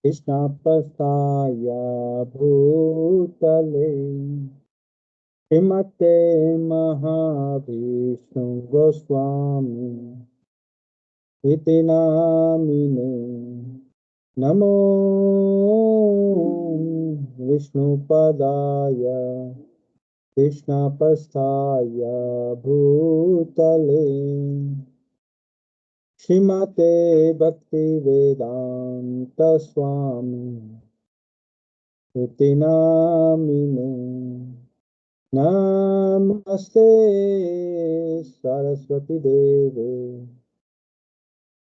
कृष्णापस्थाय भूतले श्रीमते महाविष्णु गोस्वामी इति नामिने नमो विष्णुपदाय कृष्णापस्थाय भूतले श्रीमते भक्ति वेदांत स्वामी इति नामिने नमस्ते सरस्वती देवे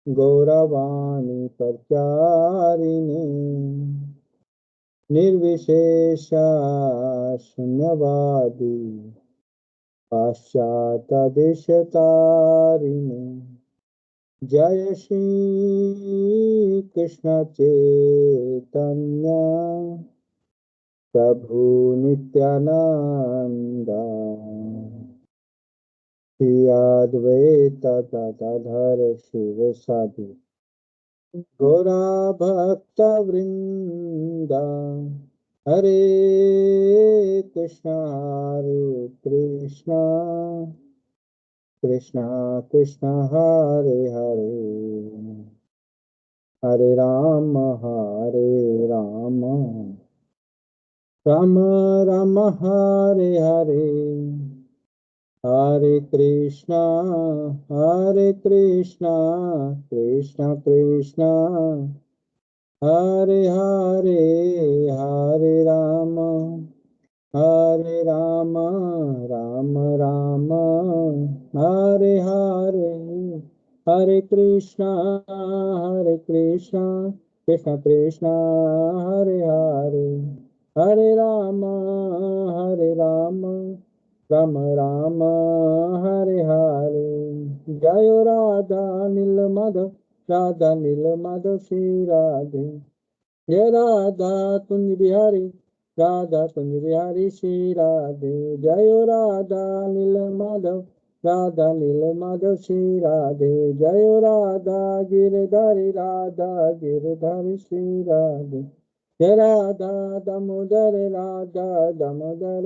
गौरवाणी प्रचारिणे निर्विशेषा शून्यवादी पाश्चात्यदेशतारिणे जय श्री कृष्ण चैतन्य प्रभु नित्यानंद श्री अद्वैत गदाधर शिव साधु गौरा भक्त वृंद हरे कृष्णा कृष्णा कृष्णा हरे हरे हरे राम राम राम हरे हरे हरे कृष्णा कृष्णा कृष्णा हरे हरे हरे राम राम राम हरे हरे हरे कृष्णा कृष्णा कृष्णा हरे हरे हरे राम राम हरे हरे जय राधा नील माधव श्री राधे जय राधा कुंज बिहारी श्री राधे जय राधा नील माधव श्री राधे जय राधा गिरधारी श्री राधे जय राधा दामोदर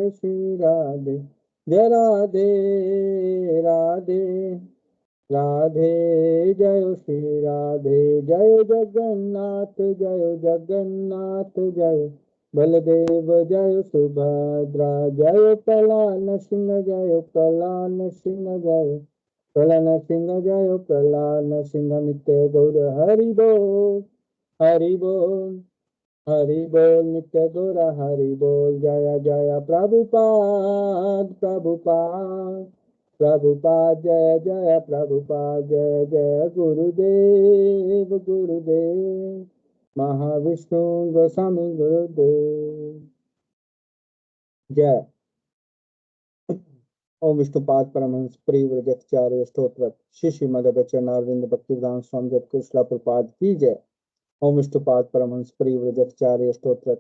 श्री राधे जय राधे राधे जय श्री राधे जय जगन्नाथ जय बलदेव जय सुभद्रा जय प्रहलाद सिंह जय प्रहलाद सिंह नित्य गौर हरि बोल नित्य गौर हरि बोल जय जय प्रभुपाद जय जय प्रभुपाद जय गुरुदेव महाविष्णु गोस्वामी गुरुदेव जय। ओम विष्णुपाद परमहंस परिव्रजकाचार्य स्तोत्र श्री श्रीमद् बचनारविंद भक्तिवेदांत स्वामी कृष्ण प्रपाद की जय। ओम विष्णुपाद परमहंस परिव्रजकाचार्य स्तोत्र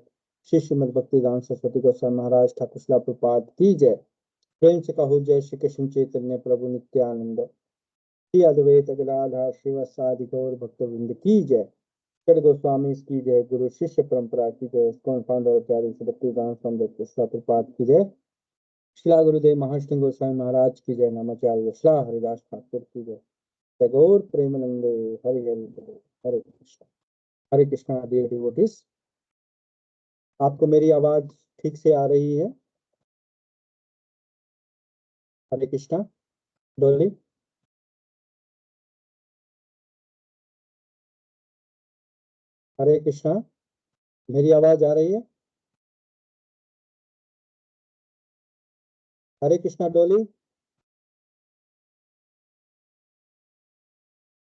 श्री श्रीमद् भक्तिवेदांत सरस्वती गोस्वामी महाराज ठाकुर शिला प्रपाद की जय। प्रेम से कहो जय श्री कृष्ण चैतन्य प्रभु नित्यानंद श्री अद्वैत गदाधर शिवासादि गौर भक्तवृंद की जय। कर गोस्वामी की जय। गुरु शिष्य परंपरा की जय। कौन फाउंडर आचार्य भक्तिवेदांत स्वामी कृष्ण प्रपाद की जय। शिला गुरुदेव महाष्टुंग गोस्वामी महाराज की जय। नामाचार्य शिला हरिदास ठाकुर की जय। टैगोर प्रेमानंदे हरि हरे कृष्णा डियर डिवोटीज। आपको मेरी आवाज ठीक से आ रही है? हरे कृष्णा डोली। हरे कृष्णा मेरी आवाज आ रही है? हरे कृष्णा डोली।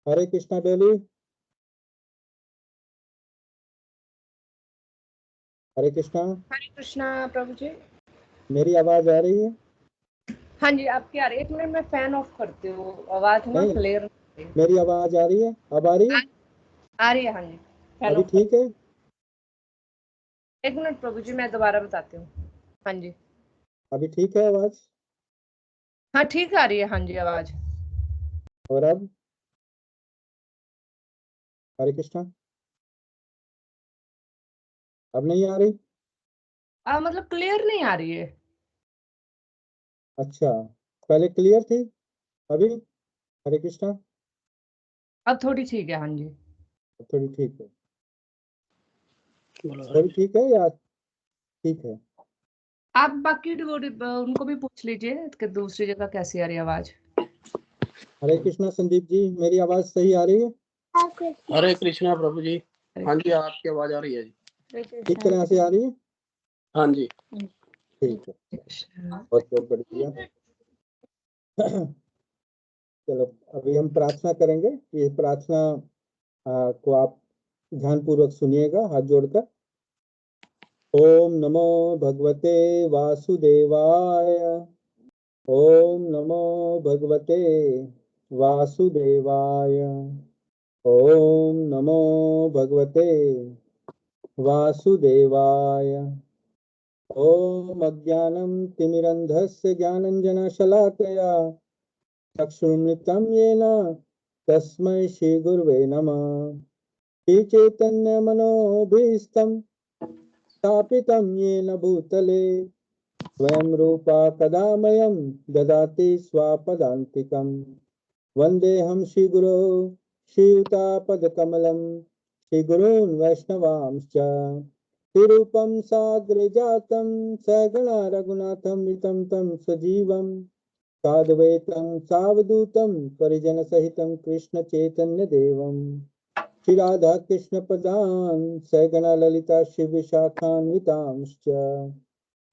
हरे कृष्णा डोली। हरे कृष्णा प्रभु जी। मेरी आवाज आ रही है? हाँ जी आपकी आ रही है। 1 मिनट में फैन ऑफ करती हूँ, आवाज ना क्लियर। मेरी आवाज आ रही है? अब आ रही है? आ रही है। हाँ जी फैन अभी ऑफ ठीक है? 1 मिनट प्रभु जी मैं दोबारा बताती हूँ। हाँ जी अभी ठीक है आवाज? हाँ ठीक आ रही है। हाँ जी आवाज। और अब? हरे कृष्णा। अब नहीं आ रही? मतलब क्लियर नहीं आ रही है। अच्छा, पहले क्लियर थी, अभी? हरे कृष्णा। अब थोड़ी ठीक है, हाँ जी। अब थोड़ी ठीक है? बोलो हरे थोड़ी ठीक है या ठीक है? आप बाकी उनको भी पूछ लीजिए कि दूसरी जगह कैसी आ रही है आवाज। हरे कृष्णा संदीप जी, मेरी आवाज सही आ रही है? हरे कृष्णा प्रभु जी। हाँ जी, आपकी आवाज आ रही है जी। ठीक तरह से आ रही है? हाँ जी। ठीक है, बहुत बहुत बढ़िया। चलो, अभी हम प्रार्थना करेंगे। ये प्रार्थना को आप ध्यान पूर्वक सुनिएगा, हाथ जोड़कर। ओम नमो भगवते वासुदेवाय। ओम नमो भगवते वासुदेवाय। ओम नमो भगवते वासुदेवाय। ओम अज्ञानं तिमिरन्धस्य ज्ञानञ्जनशलाकया चक्षुरुन्मिलितं येन तस्मै श्रीगुरवे नमः। श्रीचैतन्यमनोभीष्टं स्थापितं येन भूतले स्वयं रूपा कदा मह्यं ददाति स्वापदान्तिकम्। वन्देऽहं श्रीगुरो श्रीयुतापदकमलं श्रीगुरून् वैष्णवांश्च श्रीरूपं साग्रजातं सगणा रघुनाथं वितं तं सजीवं साद्वैतं सावधूतं परिजनसहितं कृष्णचैतन्यदेवं श्री राधा कृष्ण प्रदान सगणा ललिता शिव विशाखान्वितांश्च।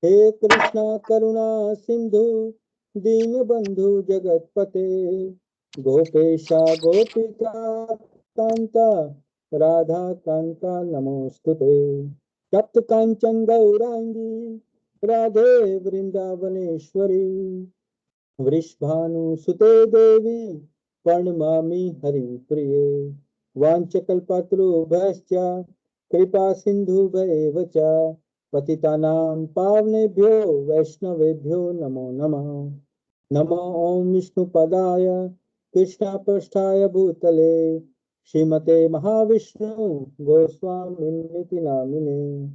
हे कृष्णा करुणा सिंधु दीनबंधु जगतपते गोपेशा गोपिका कांता राधा कांता नमोस्तुते। तप्त कांचन गौरांगी राधे वृंदावनेश्वरी वृषभानुसुते देवी प्रणमामि हरिप्रिये। वाञ्छकल्पतरुभ्यश्च कृपा सिन्धुभ्येव च पतितानां पावनेभ्यो वैष्णवेभ्यो नमो नमः। नमो ॐ विष्णुपदाय कृष्णपृष्ठाय भूतले श्रीमते महाविष्णु गोस्वामिनिति नामिने।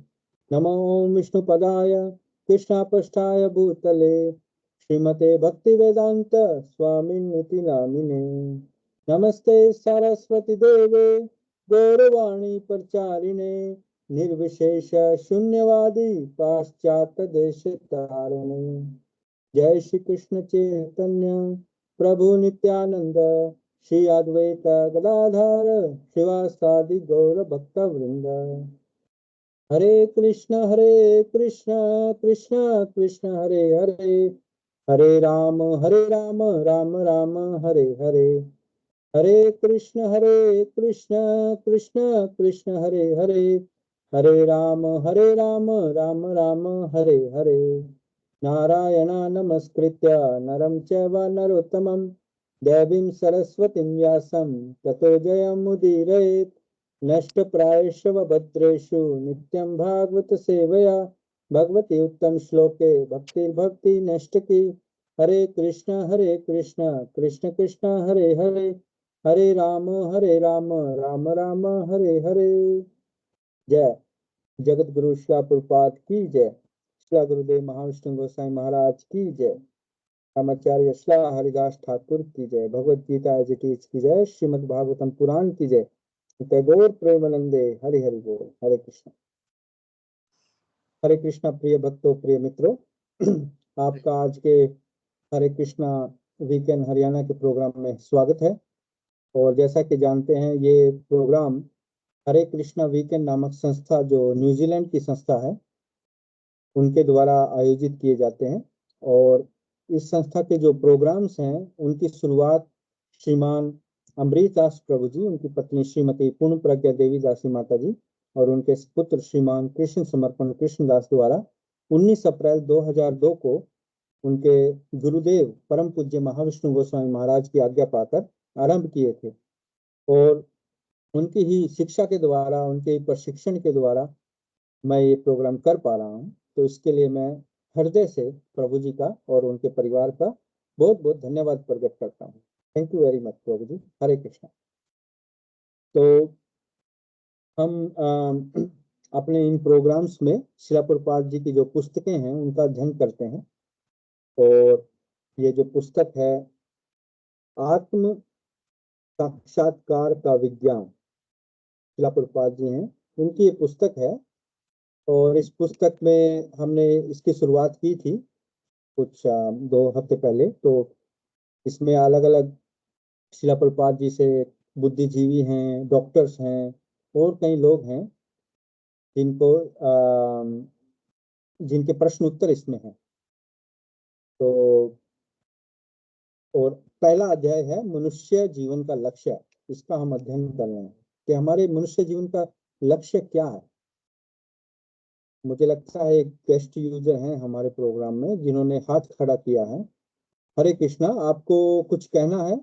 नमो ॐ विष्णुपदाय कृष्णपृष्ठाय भूतले श्रीमते भक्तिवेदांत स्वामिनिति नामिने। नमस्ते सरस्वती देवे गौरवाणी प्रचारिणे निर्विशेष शून्यवादी पाश्चात्य देश तारिणे। जय श्री कृष्ण चैतन्य प्रभु नित्यानंद श्री अद्वैत गदाधर शिवासादि गौर भक्त वृंद। हरे कृष्ण कृष्ण कृष्ण हरे हरे हरे राम राम राम हरे हरे। हरे कृष्ण कृष्ण कृष्ण हरे हरे हरे राम राम राम हरे हरे। नारायण नमस्कृत्य नरं चैव नरोत्तमं देवीं सरस्वतीं व्यासं ततो जयमुदीरयेत्। नष्टप्रायेषु भद्रेषु नित्यं भागवत सेवया भगवती उत्तम श्लोके भक्ति नष्टकी। हरे कृष्ण कृष्ण कृष्ण हरे हरे हरे राम राम राम हरे हरे। जय जगत गुरु श्रील प्रभुपाद की जय। श्री गुरुदेव महाविष्णु गोसाई महाराज की जय। रामाचार्य श्ला हरिदास ठाकुर की जय। Bhagavad Gita as it is की जय। श्रीमद् भागवतम पुराण की जय। टैगोर प्रेमानंदे हरि हरि बोल। हरे कृष्ण। हरे कृष्णा प्रिय भक्तों, प्रिय मित्रों, आपका आज के हरे कृष्णा वीकेंड हरियाणा के प्रोग्राम में स्वागत है। और जैसा कि जानते हैं, ये प्रोग्राम हरे कृष्णा वीकेंड नामक संस्था, जो न्यूजीलैंड की संस्था है, उनके द्वारा आयोजित किए जाते हैं। और इस संस्था के जो प्रोग्राम्स हैं, उनकी शुरुआत श्रीमान अमरीश दास प्रभु जी, उनकी पत्नी श्रीमती पूर्ण प्रज्ञा देवी दासी माता जी और उनके पुत्र श्रीमान कृष्ण समर्पण कृष्ण दास द्वारा 19 अप्रैल 2002 को उनके गुरुदेव परम पूज्य महाविष्णु गोस्वामी महाराज की आज्ञा पाकर आरंभ किए थे। और उनकी ही शिक्षा के द्वारा, उनके प्रशिक्षण के द्वारा मैं ये प्रोग्राम कर पा रहा हूँ। तो इसके लिए मैं हृदय से प्रभु जी का और उनके परिवार का बहुत बहुत धन्यवाद प्रकट करता हूँ। थैंक यू वेरी मच प्रभु जी। हरे कृष्णा। तो हम अपने इन प्रोग्राम्स में शिला प्रभुपाद जी की जो पुस्तकें हैं उनका अध्ययन करते हैं। और ये जो पुस्तक है आत्म साक्षात्कार का विज्ञान, शिला प्रभुपाद जी हैं, उनकी ये पुस्तक है। और इस पुस्तक में हमने इसकी शुरुआत की थी कुछ 2 हफ्ते पहले। तो इसमें अलग अलग शिला प्रभुपाद जी से बुद्धिजीवी हैं, डॉक्टर्स हैं और कई लोग हैं जिनको जिनके प्रश्न उत्तर इसमें हैं। तो और पहला अध्याय है मनुष्य जीवन का लक्ष्य। इसका हम अध्ययन कर रहे हैं कि हमारे मनुष्य जीवन का लक्ष्य क्या है। मुझे लगता है एक गेस्ट यूजर हैं हमारे प्रोग्राम में जिन्होंने हाथ खड़ा किया है। हरे कृष्णा, आपको कुछ कहना है?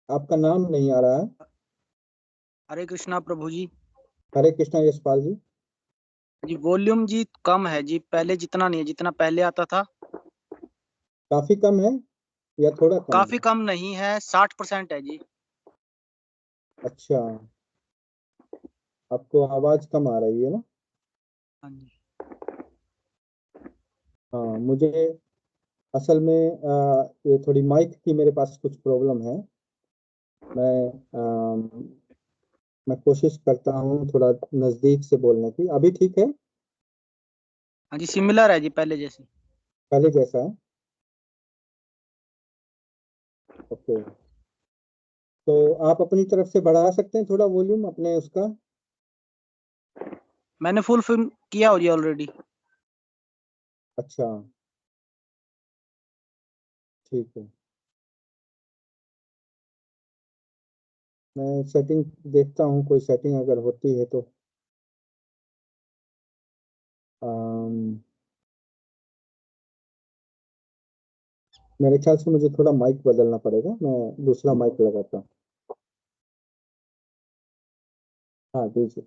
आपका नाम नहीं आ रहा है। हरे कृष्णा प्रभु जी। हरे कृष्णा यशपाल जी। जी वॉल्यूम जी कम है जी, पहले जितना नहीं है जितना पहले आता था। काफी कम है या थोड़ा कम काफी है? कम नहीं है, 60% है जी। अच्छा, आपको आवाज कम आ रही है ना? हाँ जी। हाँ, मुझे असल में ये थोड़ी माइक की मेरे पास कुछ प्रॉब्लम है। मैं कोशिश करता हूँ थोड़ा नजदीक से बोलने की। अभी ठीक है? हाँ जी, सिमिलर है जी पहले जैसी। पहले जैसा है? ओके। तो आप अपनी तरफ से बढ़ा सकते हैं थोड़ा वॉल्यूम अपने उसका। मैंने फुल फिल्म किया हो जी ऑलरेडी। अच्छा, ठीक है। मैं सेटिंग देखता हूँ, कोई सेटिंग अगर होती है तो। मेरे ख्याल से मुझे थोड़ा माइक बदलना पड़ेगा। मैं दूसरा माइक लगाता हूँ। हाँ दीजिए।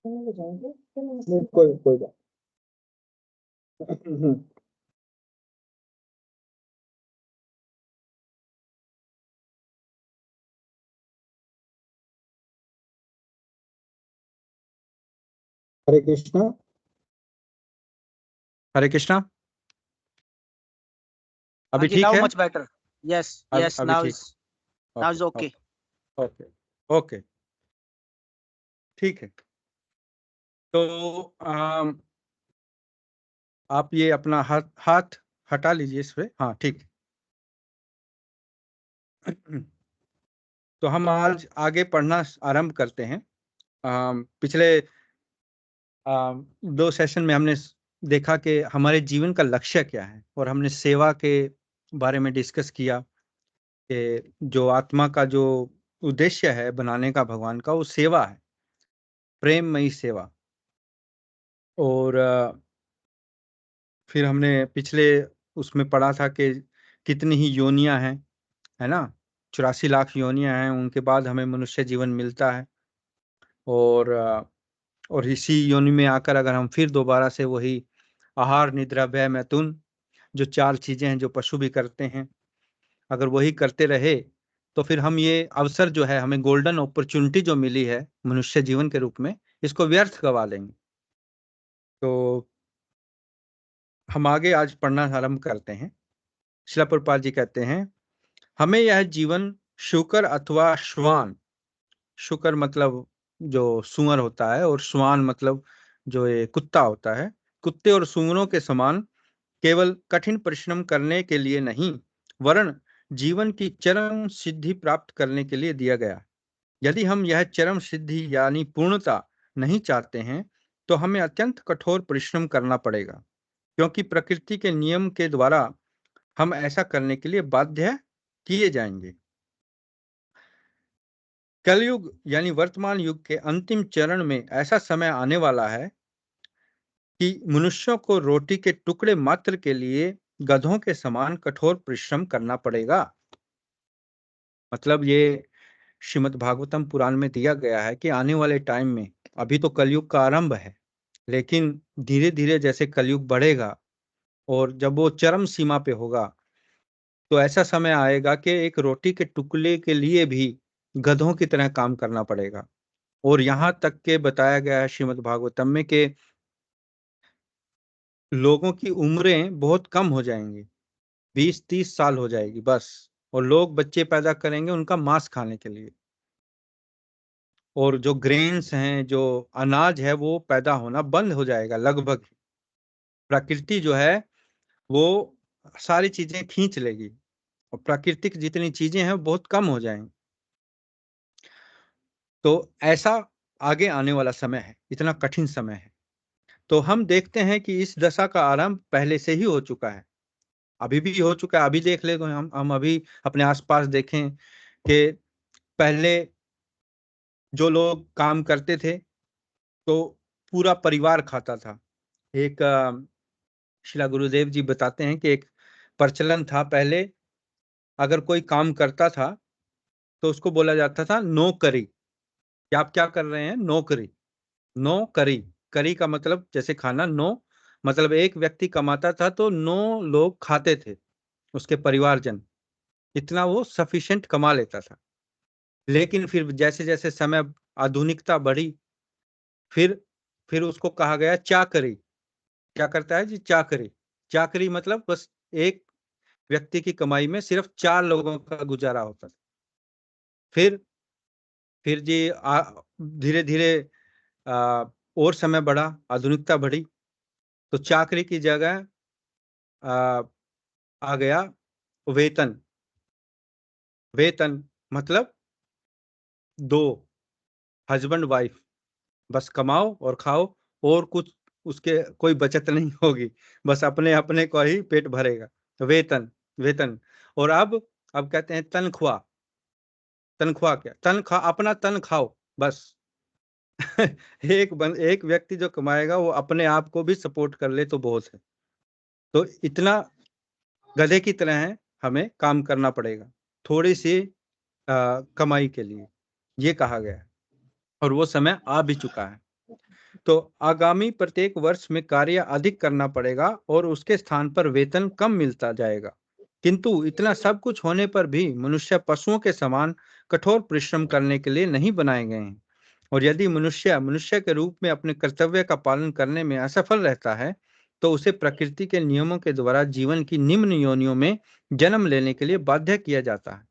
नहीं, कोई कोई बात। हरे कृष्णा। हरे कृष्णा। हाँ अभी जी, ठीक नाउ है? Much better. यस यस, अभी नाउ ठीक। Is okay. ओके ओके, ठीक है। तो आप ये अपना हाथ हाथ हटा लीजिए इस पे। हाँ ठीक है। तो हम आज आगे पढ़ना आरंभ करते हैं। पिछले 2 सेशन में हमने देखा कि हमारे जीवन का लक्ष्य क्या है, और हमने सेवा के बारे में डिस्कस किया कि जो आत्मा का जो उद्देश्य है बनाने का भगवान का, वो सेवा है, प्रेममयी सेवा। और फिर हमने पिछले उसमें पढ़ा था कि कितनी ही योनियां हैं, है ना? 84 लाख योनियां हैं, उनके बाद हमें मनुष्य जीवन मिलता है। और इसी योनि में आकर अगर हम फिर दोबारा से वही आहार निद्रा व्यय मैथुन, जो 4 चीजें हैं जो पशु भी करते हैं, अगर वही करते रहे तो फिर हम ये अवसर जो है, हमें गोल्डन अपॉर्चुनिटी जो मिली है मनुष्य जीवन के रूप में, इसको व्यर्थ गवा देंगे। तो हम आगे आज पढ़ना आरंभ करते हैं। श्रील प्रभुपाद जी कहते हैं, हमें यह जीवन शुकर अथवा श्वान, शुकर मतलब जो सुअर होता है, और श्वान मतलब जो ये कुत्ता होता है, कुत्ते और सुअरों के समान केवल कठिन परिश्रम करने के लिए नहीं, वरन जीवन की चरम सिद्धि प्राप्त करने के लिए दिया गया। यदि हम यह चरम सिद्धि यानी पूर्णता नहीं चाहते हैं तो हमें अत्यंत कठोर परिश्रम करना पड़ेगा, क्योंकि प्रकृति के नियम के द्वारा हम ऐसा करने के लिए बाध्य किए जाएंगे। कलयुग यानी वर्तमान युग के अंतिम चरण में ऐसा समय आने वाला है कि मनुष्यों को रोटी के टुकड़े मात्र के लिए गधों के समान कठोर परिश्रम करना पड़ेगा। मतलब ये श्रीमद् भागवतम पुराण में दिया गया है कि आने वाले टाइम में, अभी तो कलयुग का आरंभ है, लेकिन धीरे धीरे जैसे कलयुग बढ़ेगा और जब वो चरम सीमा पे होगा, तो ऐसा समय आएगा कि एक रोटी के टुकड़े के लिए भी गधों की तरह काम करना पड़ेगा। और यहाँ तक के बताया गया है श्रीमद् भागवतम में कि लोगों की उम्रें बहुत कम हो जाएंगी, 20-30 साल हो जाएगी बस, और लोग बच्चे पैदा करेंगे उनका मांस खाने के लिए, और जो ग्रेन्स हैं, जो अनाज है, वो पैदा होना बंद हो जाएगा लगभग। प्रकृति जो है वो सारी चीजें खींच लेगी, और प्राकृतिक जितनी चीजें हैं बहुत कम हो जाएंगी। तो ऐसा आगे आने वाला समय है, इतना कठिन समय है। तो हम देखते हैं कि इस दशा का आरंभ पहले से ही हो चुका है, अभी भी हो चुका है। अभी देख ले तो हम अभी अपने आसपास देखें कि पहले जो लोग काम करते थे तो पूरा परिवार खाता था। एक शिला गुरुदेव जी बताते हैं कि एक प्रचलन था पहले, अगर कोई काम करता था तो उसको बोला जाता था नौकरी, कि आप क्या कर रहे हैं, नौकरी। नौकरी, करी का मतलब जैसे खाना, नौ मतलब एक व्यक्ति कमाता था तो 9 लोग खाते थे, उसके परिवारजन, इतना वो सफिशिएंट कमा लेता था। लेकिन फिर जैसे जैसे समय, आधुनिकता बढ़ी, फिर उसको कहा गया चाकरी। क्या करता है जी, चाकरी। चाकरी मतलब बस एक व्यक्ति की कमाई में सिर्फ 4 लोगों का गुजारा होता था। फिर जी धीरे धीरे और समय बढ़ा, आधुनिकता बढ़ी, तो चाकरी की जगह आ गया वेतन। वेतन मतलब 2, हस्बैंड वाइफ, बस कमाओ और खाओ, और कुछ उसके कोई बचत नहीं होगी, बस अपने अपने को ही पेट भरेगा। वेतन, वेतन। और अब कहते हैं तनख्वाह। तनख्वाह क्या, तनख्वाह, अपना तन खाओ बस। एक व्यक्ति जो कमाएगा वो अपने आप को भी सपोर्ट कर ले तो बहुत है। तो इतना गधे की तरह है, हमें काम करना पड़ेगा थोड़ी सी कमाई के लिए, ये कहा गया है, और वो समय आ भी चुका है। तो आगामी प्रत्येक वर्ष में कार्य अधिक करना पड़ेगा और उसके स्थान पर वेतन कम मिलता जाएगा। किंतु इतना सब कुछ होने पर भी मनुष्य पशुओं के समान कठोर परिश्रम करने के लिए नहीं बनाए गए हैं, और यदि मनुष्य के रूप में अपने कर्तव्य का पालन करने में असफल रहता है तो उसे प्रकृति के नियमों के द्वारा जीवन की निम्न योनियों में जन्म लेने के लिए बाध्य किया जाता है।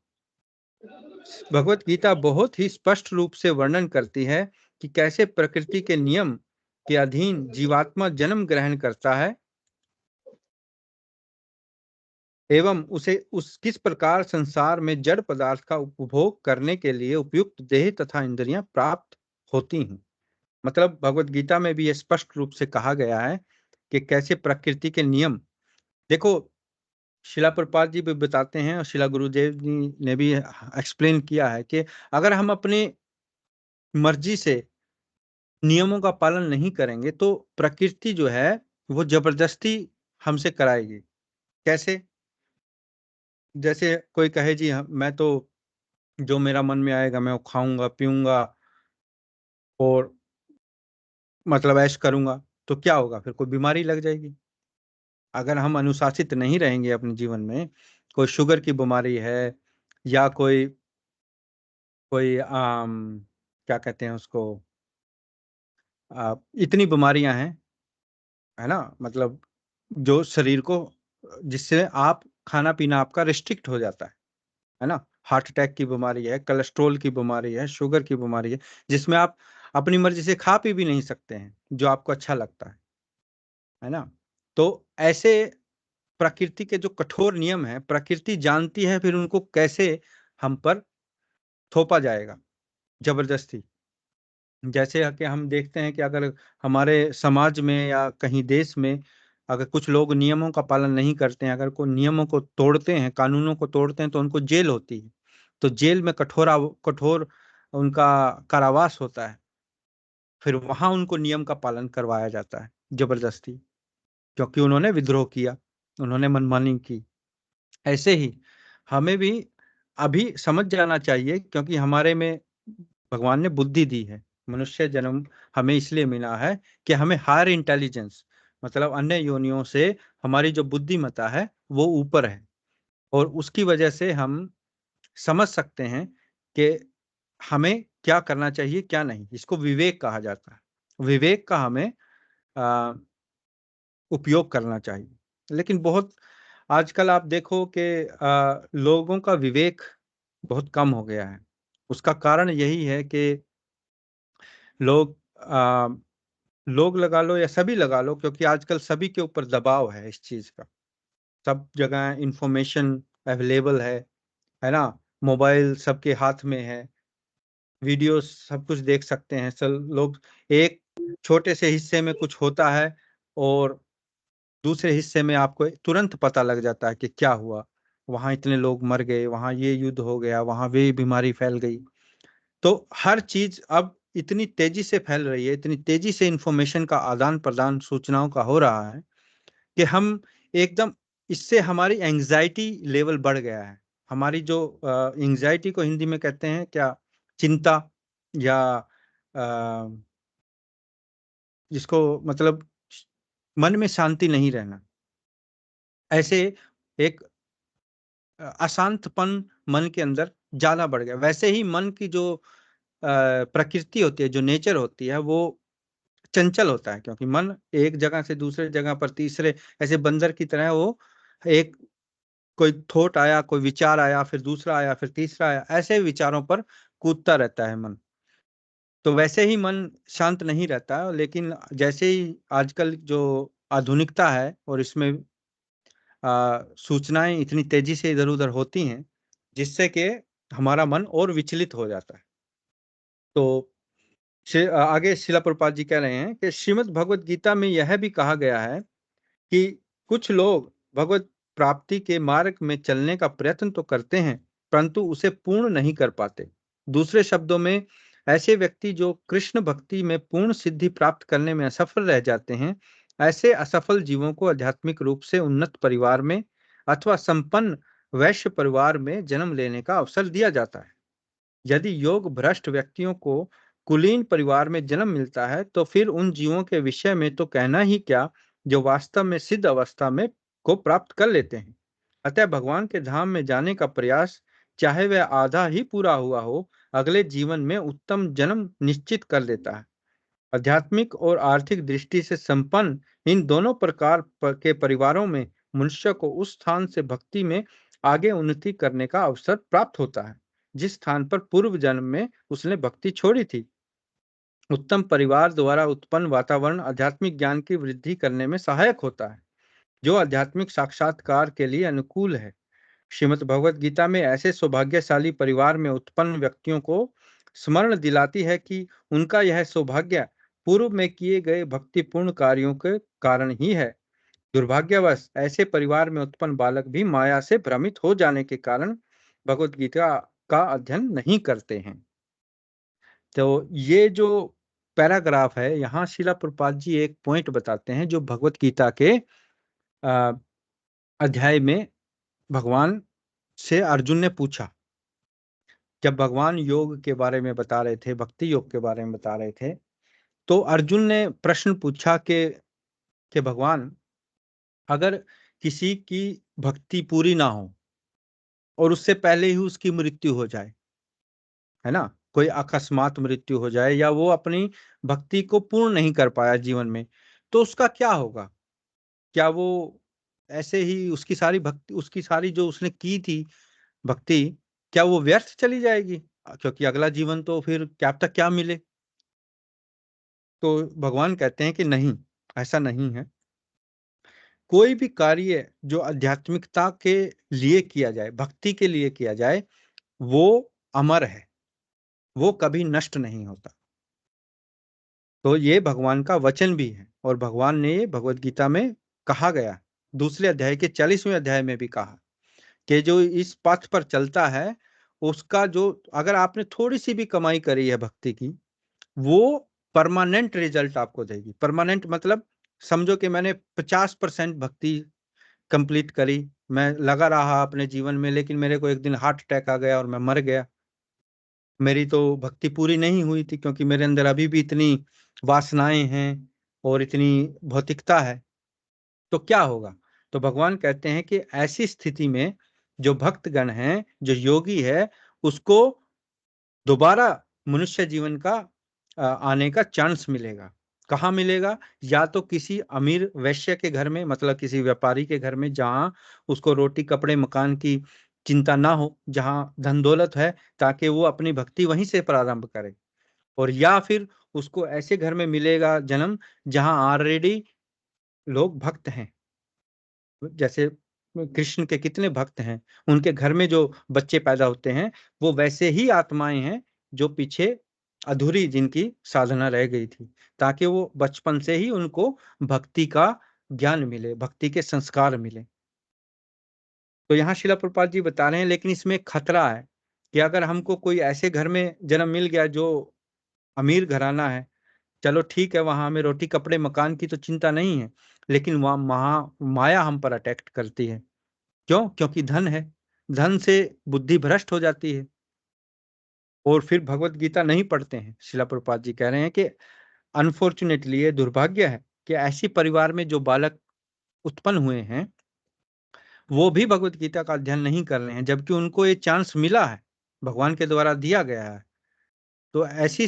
भगवत गीता बहुत ही स्पष्ट रूप से वर्णन करती है कि कैसे प्रकृति के नियम के अधीन जीवात्मा जन्म ग्रहण करता है एवं उस किस प्रकार संसार में जड़ पदार्थ का उपभोग करने के लिए उपयुक्त देह तथा इंद्रियां प्राप्त होती हैं। मतलब भगवत गीता में भी ये स्पष्ट रूप से कहा गया है कि कैसे प्रकृति के नियम, देखो शिला प्रपात जी भी बताते हैं और शिला गुरुदेव जी ने भी एक्सप्लेन किया है कि अगर हम अपनी मर्जी से नियमों का पालन नहीं करेंगे तो प्रकृति जो है वो जबरदस्ती हमसे कराएगी। कैसे, जैसे कोई कहे जी मैं तो जो मेरा मन में आएगा मैं वो खाऊंगा पीऊंगा और मतलब ऐश करूंगा, तो क्या होगा, फिर कोई बीमारी लग जाएगी। अगर हम अनुशासित नहीं रहेंगे अपने जीवन में, कोई शुगर की बीमारी है या कोई कोई क्या कहते हैं उसको, इतनी बीमारियां हैं, है ना, मतलब जो शरीर को, जिससे आप खाना पीना आपका रिस्ट्रिक्ट हो जाता है ना। हार्ट अटैक की बीमारी है, कोलेस्ट्रॉल की बीमारी है, शुगर की बीमारी है, जिसमें आप अपनी मर्जी से खा पी भी नहीं सकते हैं जो आपको अच्छा लगता है ना। तो ऐसे प्रकृति के जो कठोर नियम है, प्रकृति जानती है फिर उनको कैसे हम पर थोपा जाएगा जबरदस्ती। जैसे कि हम देखते हैं कि अगर हमारे समाज में या कहीं देश में अगर कुछ लोग नियमों का पालन नहीं करते हैं, अगर कोई नियमों को तोड़ते हैं, कानूनों को तोड़ते हैं, तो उनको जेल होती है। तो जेल में कठोर उनका कारावास होता है, फिर वहां उनको नियम का पालन करवाया जाता है जबरदस्ती, क्योंकि उन्होंने विद्रोह किया, उन्होंने मनमानी की। ऐसे ही हमें भी अभी समझ जाना चाहिए, क्योंकि हमारे में भगवान ने बुद्धि दी है। मनुष्य जन्म हमें इसलिए मिला है कि हमें हायर इंटेलिजेंस, मतलब अन्य योनियों से हमारी जो बुद्धिमत्ता है वो ऊपर है, और उसकी वजह से हम समझ सकते हैं कि हमें क्या करना चाहिए क्या नहीं, इसको विवेक कहा जाता है। विवेक का हमें उपयोग करना चाहिए। लेकिन बहुत आजकल आप देखो कि लोगों का विवेक बहुत कम हो गया है। उसका कारण यही है कि लोग लोग लगा लो या सभी लगा लो, क्योंकि आजकल सभी के ऊपर दबाव है इस चीज का। सब जगह इंफॉर्मेशन अवेलेबल है ना, मोबाइल सबके हाथ में है, वीडियो सब कुछ देख सकते हैं। सब लोग एक छोटे से हिस्से में कुछ होता है और दूसरे हिस्से में आपको तुरंत पता लग जाता है कि क्या हुआ, वहां इतने लोग मर गए, वहां ये युद्ध हो गया, वहां वे बीमारी फैल गई। तो हर चीज अब इतनी तेजी से फैल रही है, इतनी तेजी से इंफॉर्मेशन का आदान प्रदान सूचनाओं का हो रहा है कि हम एकदम, इससे हमारी एंजाइटी लेवल बढ़ गया है। हमारी जो एंजाइटी को हिंदी में कहते हैं क्या, चिंता, या जिसको मतलब मन में शांति नहीं रहना, ऐसे एक अशांतपन मन के अंदर ज्यादा बढ़ गया। वैसे ही मन की जो प्रकृति होती है, जो नेचर होती है, वो चंचल होता है, क्योंकि मन एक जगह से दूसरे जगह पर तीसरे, ऐसे बंदर की तरह वो एक कोई थॉट आया, कोई विचार आया, फिर दूसरा आया, फिर तीसरा आया, ऐसे विचारों पर कूदता रहता है मन। तो वैसे ही मन शांत नहीं रहता है। लेकिन जैसे ही आजकल जो आधुनिकता है और इसमें सूचनाएं इतनी तेजी से इधर उधर होती हैं, जिससे कि हमारा मन और विचलित हो जाता है। तो आगे शिला प्रभुपाद जी कह रहे हैं कि श्रीमद् भगवत गीता में यह भी कहा गया है कि कुछ लोग भगवत प्राप्ति के मार्ग में चलने का प्रयत्न तो करते हैं, परंतु उसे पूर्ण नहीं कर पाते। दूसरे शब्दों में, ऐसे व्यक्ति जो कृष्ण भक्ति में पूर्ण सिद्धि प्राप्त करने में असफल रह जाते हैं, ऐसे असफल जीवों को आध्यात्मिक रूप से उन्नत परिवार में अथवा संपन्न वैश्य परिवार में जन्म लेने का अवसर दिया जाता है। यदि योग भ्रष्ट व्यक्तियों को कुलीन परिवार में जन्म मिलता है, तो फिर उन जीवों के विषय में तो कहना ही क्या, जो वास्तव में सिद्ध अवस्था में को प्राप्त कर लेते हैं। अतः भगवान के धाम में जाने का प्रयास, चाहे वह आधा ही पूरा हुआ हो, अगले जीवन में उत्तम जन्म निश्चित कर देता है। आध्यात्मिक और आर्थिक दृष्टि से संपन्न इन दोनों प्रकार के परिवारों में मनुष्य को उस स्थान से भक्ति में आगे उन्नति करने का अवसर प्राप्त होता है जिस स्थान पर पूर्व जन्म में उसने भक्ति छोड़ी थी। उत्तम परिवार द्वारा उत्पन्न वातावरण आध्यात्मिक ज्ञान की वृद्धि करने में सहायक होता है, जो आध्यात्मिक साक्षात्कार के लिए अनुकूल है। श्रीमद् भगवत गीता में ऐसे सौभाग्यशाली परिवार में उत्पन्न व्यक्तियों को स्मरण दिलाती है कि उनका यह सौभाग्य पूर्व में किए गए भक्तिपूर्ण कार्यों के कारण ही है। दुर्भाग्यवश ऐसे परिवार में उत्पन्न बालक भी माया से भ्रमित हो जाने के कारण भगवत गीता का अध्ययन नहीं करते हैं। तो ये जो पैराग्राफ है, यहाँ शिला प्रभुपाद जी एक पॉइंट बताते हैं जो भगवत गीता के अध्याय में भगवान से अर्जुन ने पूछा। जब भगवान योग के बारे में बता रहे थे, भक्ति योग के बारे में बता रहे थे, तो अर्जुन ने प्रश्न पूछा कि भगवान, अगर किसी की भक्ति पूरी ना हो और उससे पहले ही उसकी मृत्यु हो जाए, है ना, कोई अकस्मात मृत्यु हो जाए या वो अपनी भक्ति को पूर्ण नहीं कर पाया जीवन में, तो उसका क्या होगा? क्या वो ऐसे ही उसकी सारी भक्ति, उसकी सारी जो उसने की थी भक्ति, क्या वो व्यर्थ चली जाएगी? क्योंकि अगला जीवन तो फिर क्या तक क्या मिले। तो भगवान कहते हैं कि नहीं, ऐसा नहीं है। कोई भी कार्य जो आध्यात्मिकता के लिए किया जाए, भक्ति के लिए किया जाए, वो अमर है, वो कभी नष्ट नहीं होता। तो ये भगवान का वचन भी है और भगवान ने ये भगवत गीता में कहा गया, दूसरे अध्याय के 40वें अध्याय में भी कहा कि जो इस पथ पर चलता है उसका जो, अगर आपने थोड़ी सी भी कमाई करी है भक्ति की, वो परमानेंट रिजल्ट आपको देगी। परमानेंट मतलब समझो कि मैंने 50% भक्ति कंप्लीट करी, मैं लगा रहा अपने जीवन में, लेकिन मेरे को एक दिन हार्ट अटैक आ गया और मैं मर गया। मेरी तो भक्ति पूरी नहीं हुई थी क्योंकि मेरे अंदर अभी भी इतनी वासनाएं हैं और इतनी भौतिकता है। तो क्या होगा? तो भगवान कहते हैं कि ऐसी स्थिति में जो भक्तगण हैं, जो योगी है, उसको दोबारा मनुष्य जीवन का आने का चांस मिलेगा। कहाँ मिलेगा? या तो किसी अमीर वैश्य के घर में, मतलब किसी व्यापारी के घर में, जहाँ उसको रोटी कपड़े मकान की चिंता ना हो, जहाँ धन दौलत है, ताकि वो अपनी भक्ति वहीं से प्रारंभ करे। और या फिर उसको ऐसे घर में मिलेगा जन्म जहाँ ऑलरेडी लोग भक्त हैं। जैसे कृष्ण के कितने भक्त हैं, उनके घर में जो बच्चे पैदा होते हैं वो वैसे ही आत्माएं हैं जो पीछे अधूरी जिनकी साधना रह गई थी, ताकि वो बचपन से ही उनको भक्ति का ज्ञान मिले, भक्ति के संस्कार मिले। तो यहाँ शिला प्रभुपाद जी बता रहे हैं, लेकिन इसमें खतरा है कि अगर हमको कोई ऐसे घर में जन्म मिल गया जो अमीर घराना है, चलो ठीक है, वहां हमें रोटी कपड़े मकान की तो चिंता नहीं है, लेकिन वहां माया हम पर अटैक करती है। क्यों? क्योंकि धन है, धन से बुद्धि भ्रष्ट हो जाती है और फिर भगवत गीता नहीं पढ़ते हैं। शिला प्रभुपाद जी कह रहे हैं कि अनफॉर्चुनेटली ये दुर्भाग्य है कि ऐसी परिवार में जो बालक उत्पन्न हुए हैं वो भी भगवत गीता का अध्ययन नहीं कर रहे हैं, जबकि उनको ये चांस मिला है, भगवान के द्वारा दिया गया है। तो ऐसी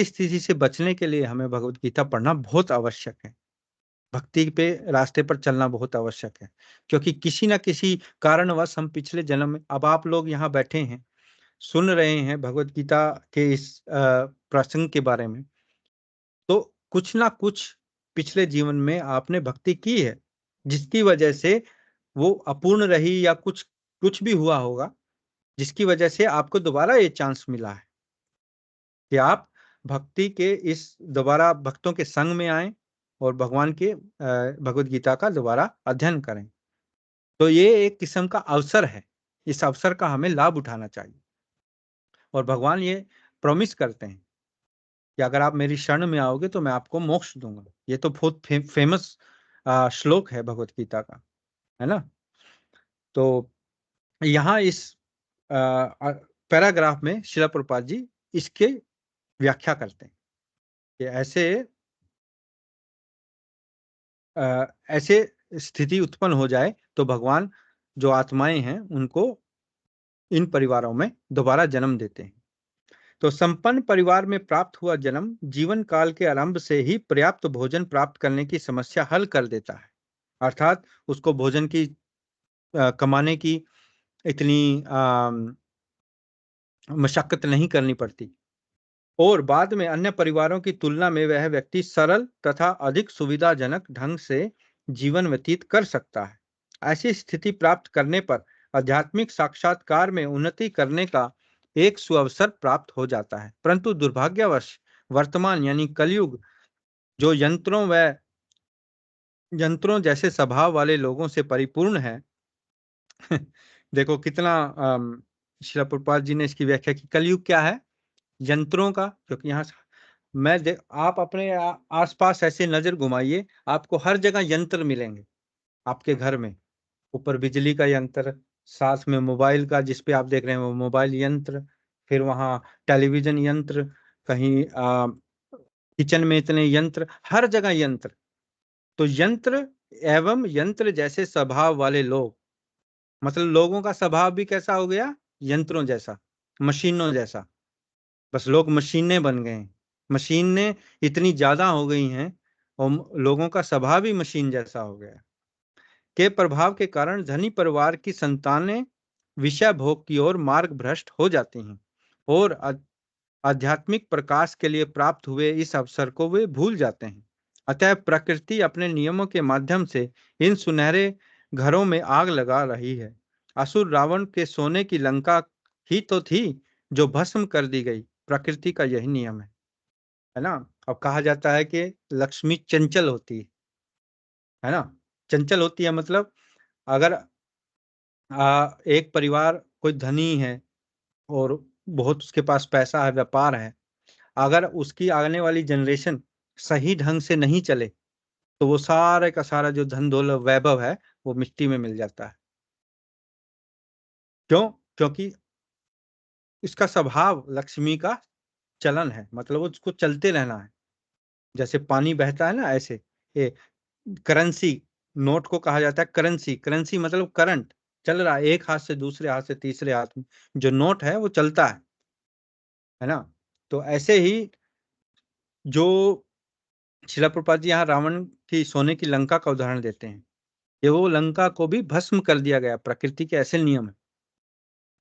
स्थिति से बचने के लिए हमें भगवत गीता पढ़ना बहुत आवश्यक है। भक्ति पे रास्ते पर चलना बहुत आवश्यक है, क्योंकि किसी ना किसी कारणवश हम पिछले जन्म में, अब आप लोग यहाँ बैठे हैं सुन रहे हैं भगवत गीता के इस प्रसंग के बारे में, तो कुछ ना कुछ पिछले जीवन में आपने भक्ति की है जिसकी वजह से वो अपूर्ण रही, या कुछ भी हुआ होगा जिसकी वजह से आपको दोबारा ये चांस मिला है कि आप भक्ति के इस दोबारा भक्तों के संग में आए और भगवान के भगवत गीता का दोबारा अध्ययन करें। तो ये एक किस्म का अवसर है, इस अवसर का हमें लाभ उठाना चाहिए। और भगवान ये प्रॉमिस करते हैं कि अगर आप मेरी शरण में आओगे तो मैं आपको मोक्ष दूंगा। ये तो बहुत फेमस श्लोक है भगवत गीता का, है ना। तो यहाँ इस पैराग्राफ में शिला प्रभुपाद जी इसके व्याख्या करते हैं कि ऐसे स्थिति उत्पन्न हो जाए तो भगवान जो आत्माएं हैं उनको इन परिवारों में दोबारा जन्म देते हैं। तो संपन्न परिवार में प्राप्त हुआ जन्म जीवन काल के आरंभ से ही पर्याप्त भोजन प्राप्त करने की समस्या हल कर देता है, अर्थात उसको भोजन की कमाने की इतनी मशक्कत नहीं करनी पड़ती, और बाद में अन्य परिवारों की तुलना में वह व्यक्ति सरल तथा अधिक सुविधाजनक ढंग से जीवन व्यतीत कर सकता है। ऐसी स्थिति प्राप्त करने पर आध्यात्मिक साक्षात्कार में उन्नति करने का एक सुअवसर प्राप्त हो जाता है। परंतु दुर्भाग्यवश वर्तमान यानी कलयुग जो यंत्रों जैसे स्वभाव वाले लोगों से परिपूर्ण है देखो कितना श्रील प्रभुपाद जी ने इसकी व्याख्या की। कलयुग क्या है? यंत्रों का। क्योंकि यहाँ आप अपने आसपास ऐसे नजर घुमाइए, आपको हर जगह यंत्र मिलेंगे। आपके घर में ऊपर बिजली का यंत्र, साथ में मोबाइल का जिसपे आप देख रहे हैं वो मोबाइल यंत्र, फिर वहाँ टेलीविजन यंत्र, कहीं किचन में इतने यंत्र, हर जगह यंत्र। तो यंत्र एवं यंत्र जैसे स्वभाव वाले लोग, मतलब लोगों का स्वभाव भी कैसा हो गया? यंत्रों जैसा, मशीनों जैसा। बस लोग मशीनें बन गए, मशीनें इतनी ज्यादा हो गई हैं और लोगों का स्वभाव भी मशीन जैसा हो गया के प्रभाव के कारण धनी परिवार की संतानें विषय भोग की ओर मार्ग भ्रष्ट हो जाती हैं और आध्यात्मिक प्रकाश के लिए प्राप्त हुए इस अवसर को वे भूल जाते हैं। अतः प्रकृति अपने नियमों के माध्यम से इन सुनहरे घरों में आग लगा रही है। असुर रावण के सोने की लंका ही तो थी जो भस्म कर दी गई। प्रकृति का यही नियम है ना। अब कहा जाता है कि लक्ष्मी चंचल होती है ना। चंचल होती है मतलब अगर एक परिवार कोई धनी है और बहुत उसके पास पैसा है, व्यापार है, अगर उसकी आने वाली जनरेशन सही ढंग से नहीं चले तो वो सारे का सारा जो धन दौलत वैभव है वो मिट्टी में मिल जाता है। क्यों? क्योंकि इसका स्वभाव लक्ष्मी का चलन है, मतलब उसको चलते रहना है। जैसे पानी बहता है ना, ऐसे ये करेंसी, नोट को कहा जाता है करेंसी। करेंसी मतलब करंट चल रहा है, एक हाथ से दूसरे हाथ से तीसरे हाथ में जो नोट है वो चलता है। है ना। तो ऐसे ही जो शिला प्रभुपाद जी यहाँ रावण की सोने की लंका का उदाहरण देते हैं, ये वो लंका को भी भस्म कर दिया गया। प्रकृति के ऐसे नियम है।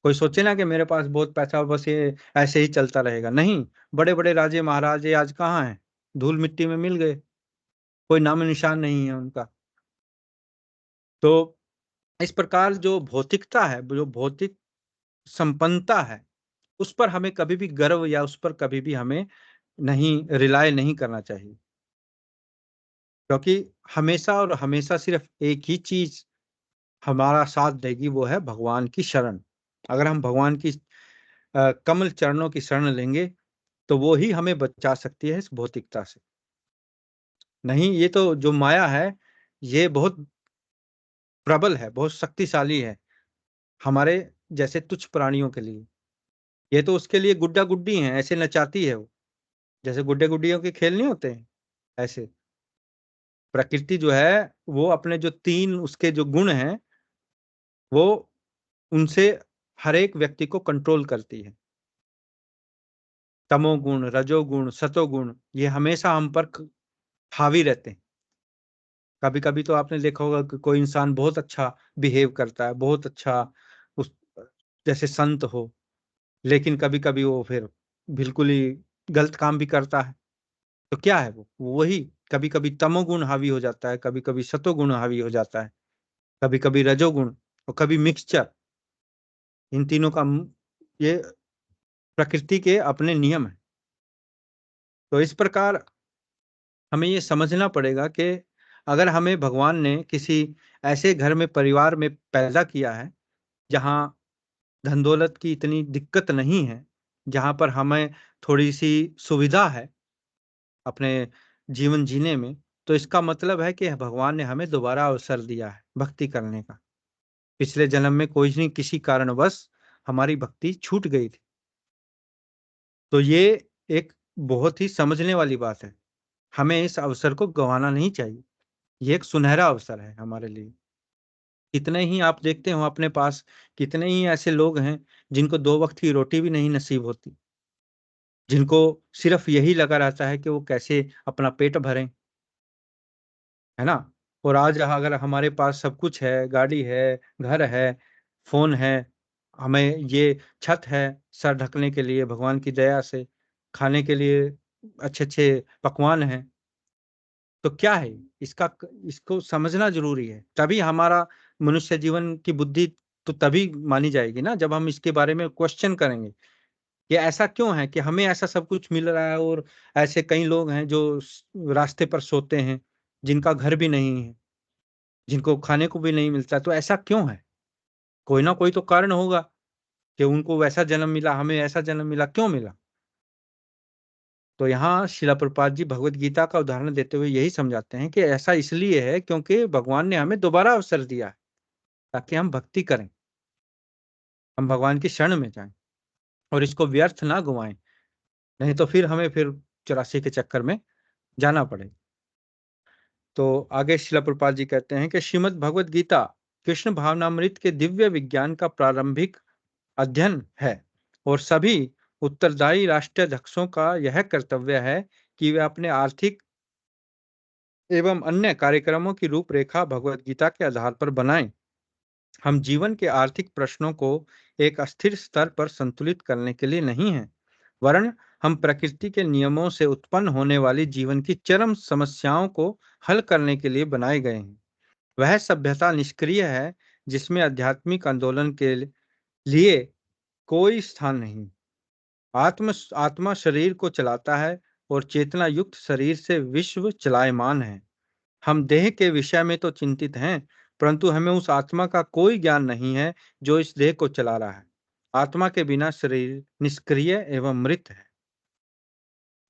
कोई सोचे ना कि मेरे पास बहुत पैसा बस ये ऐसे ही चलता रहेगा, नहीं। बड़े बड़े राजे महाराजे आज कहाँ हैं, धूल मिट्टी में मिल गए, कोई नाम निशान नहीं है उनका। तो इस प्रकार जो भौतिकता है, जो भौतिक संपन्नता है, उस पर हमें कभी भी गर्व या उस पर कभी भी हमें नहीं रिलाय नहीं करना चाहिए, क्योंकि हमेशा और हमेशा सिर्फ एक ही चीज हमारा साथ देगी, वो है भगवान की शरण। अगर हम भगवान की कमल चरणों की शरण लेंगे तो वो ही हमें बचा सकती है इस भौतिकता से। नहीं, ये तो जो माया है ये बहुत प्रबल है, बहुत शक्तिशाली है हमारे जैसे तुच्छ प्राणियों के लिए। ये तो उसके लिए गुड्डा गुड्डी है, ऐसे नचाती है वो, जैसे गुड्डे गुड्डियों के खेल नहीं होते हैं ऐसे। प्रकृति जो है वो अपने जो तीन उसके जो गुण हैं, वो उनसे हर एक व्यक्ति को कंट्रोल करती है। तमोगुण, रजोगुण, सतोगुण, ये हमेशा हम पर हावी रहते हैं। कभी कभी तो आपने देखा होगा कि कोई इंसान बहुत अच्छा बिहेव करता है, बहुत अच्छा उस जैसे संत हो, लेकिन कभी कभी वो फिर बिल्कुल ही गलत काम भी करता है। तो क्या है वो वही, कभी कभी तमोगुण हावी हो जाता है, कभी कभी सतोगुण हावी हो जाता है, कभी कभी रजोगुण, और कभी मिक्सचर। इन तीनों का ये प्रकृति के अपने नियम है। तो इस प्रकार हमें ये समझना पड़ेगा कि अगर हमें भगवान ने किसी ऐसे घर में, परिवार में पैदा किया है जहाँ धन दौलत की इतनी दिक्कत नहीं है, जहाँ पर हमें थोड़ी सी सुविधा है अपने जीवन जीने में, तो इसका मतलब है कि भगवान ने हमें दोबारा अवसर दिया है भक्ति करने का। पिछले जन्म में कोई नहीं किसी कारणवश हमारी भक्ति छूट गई थी। तो ये एक बहुत ही समझने वाली बात है। हमें इस अवसर को गंवाना नहीं चाहिए। ये एक सुनहरा अवसर है हमारे लिए। कितने ही आप देखते हो अपने पास, कितने ही ऐसे लोग हैं जिनको 2 वक्त की रोटी भी नहीं नसीब होती, जिनको सिर्फ यही लगा रहता है कि वो कैसे अपना पेट भरें, है ना। और आज अगर हमारे पास सब कुछ है, गाड़ी है, घर है, फोन है, हमें ये छत है सर ढकने के लिए, भगवान की दया से खाने के लिए अच्छे अच्छे पकवान हैं, तो क्या है इसका, इसको समझना जरूरी है। तभी हमारा मनुष्य जीवन की बुद्धि तो तभी मानी जाएगी ना, जब हम इसके बारे में क्वेश्चन करेंगे कि ऐसा क्यों है कि हमें ऐसा सब कुछ मिल रहा है और ऐसे कई लोग हैं जो रास्ते पर सोते हैं, जिनका घर भी नहीं है, जिनको खाने को भी नहीं मिलता। तो ऐसा क्यों है? कोई ना कोई तो कारण होगा कि उनको वैसा जन्म मिला, हमें ऐसा जन्म मिला, क्यों मिला? तो यहाँ शिला प्रभुपाद जी भगवत गीता का उदाहरण देते हुए यही समझाते हैं कि ऐसा इसलिए है क्योंकि भगवान ने हमें दोबारा अवसर दिया है ताकि हम भक्ति करें, हम भगवान की शरण में जाएं और इसको व्यर्थ ना गवाएं। नहीं तो फिर हमें फिर 84 के चक्कर में जाना पड़ेगा। तो आगे शिला प्रभुपाद जी कहते हैं कि श्रीमद् भगवत गीता कृष्ण भावनामृत के दिव्य विज्ञान का प्रारंभिक अध्ययन है और सभी उत्तरदायी राष्ट्राध्यक्षों का यह कर्तव्य है कि वे अपने आर्थिक एवं अन्य कार्यक्रमों की रूपरेखा भगवत गीता के आधार पर बनाएं। हम जीवन के आर्थिक प्रश्नों को एक अस्थिर स्तर पर संतुलित करने के लिए नहीं हैं, वरन हम प्रकृति के नियमों से उत्पन्न होने वाली जीवन की चरम समस्याओं को हल करने के लिए बनाए गए हैं। वह सभ्यता निष्क्रिय है जिसमें आध्यात्मिक आंदोलन के लिए कोई स्थान नहीं। आत्मा शरीर को चलाता है और चेतना युक्त शरीर से विश्व चलायमान है। हम देह के विषय में तो चिंतित हैं, परंतु हमें उस आत्मा का कोई ज्ञान नहीं है जो इस देह को चला रहा है। आत्मा के बिना शरीर निष्क्रिय एवं मृत है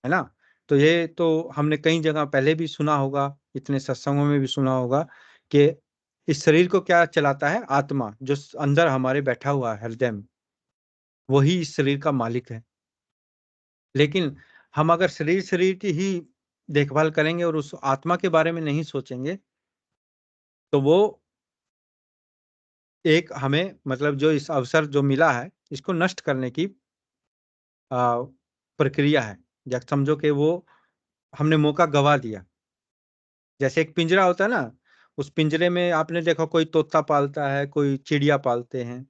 ना। तो ये तो हमने कई जगह पहले भी सुना होगा, इतने सत्संगों में भी सुना होगा कि इस शरीर को क्या चलाता है? आत्मा, जो अंदर हमारे बैठा हुआ है हृदय में, वही इस शरीर का मालिक है। लेकिन हम अगर शरीर शरीर की ही देखभाल करेंगे और उस आत्मा के बारे में नहीं सोचेंगे, तो वो हमें मतलब जो इस अवसर जो मिला है इसको नष्ट करने की प्रक्रिया है। या समझो कि वो हमने मौका गवा दिया। जैसे एक पिंजरा होता है ना, उस पिंजरे में आपने देखा कोई तोता पालता है, कोई चिड़िया पालते हैं।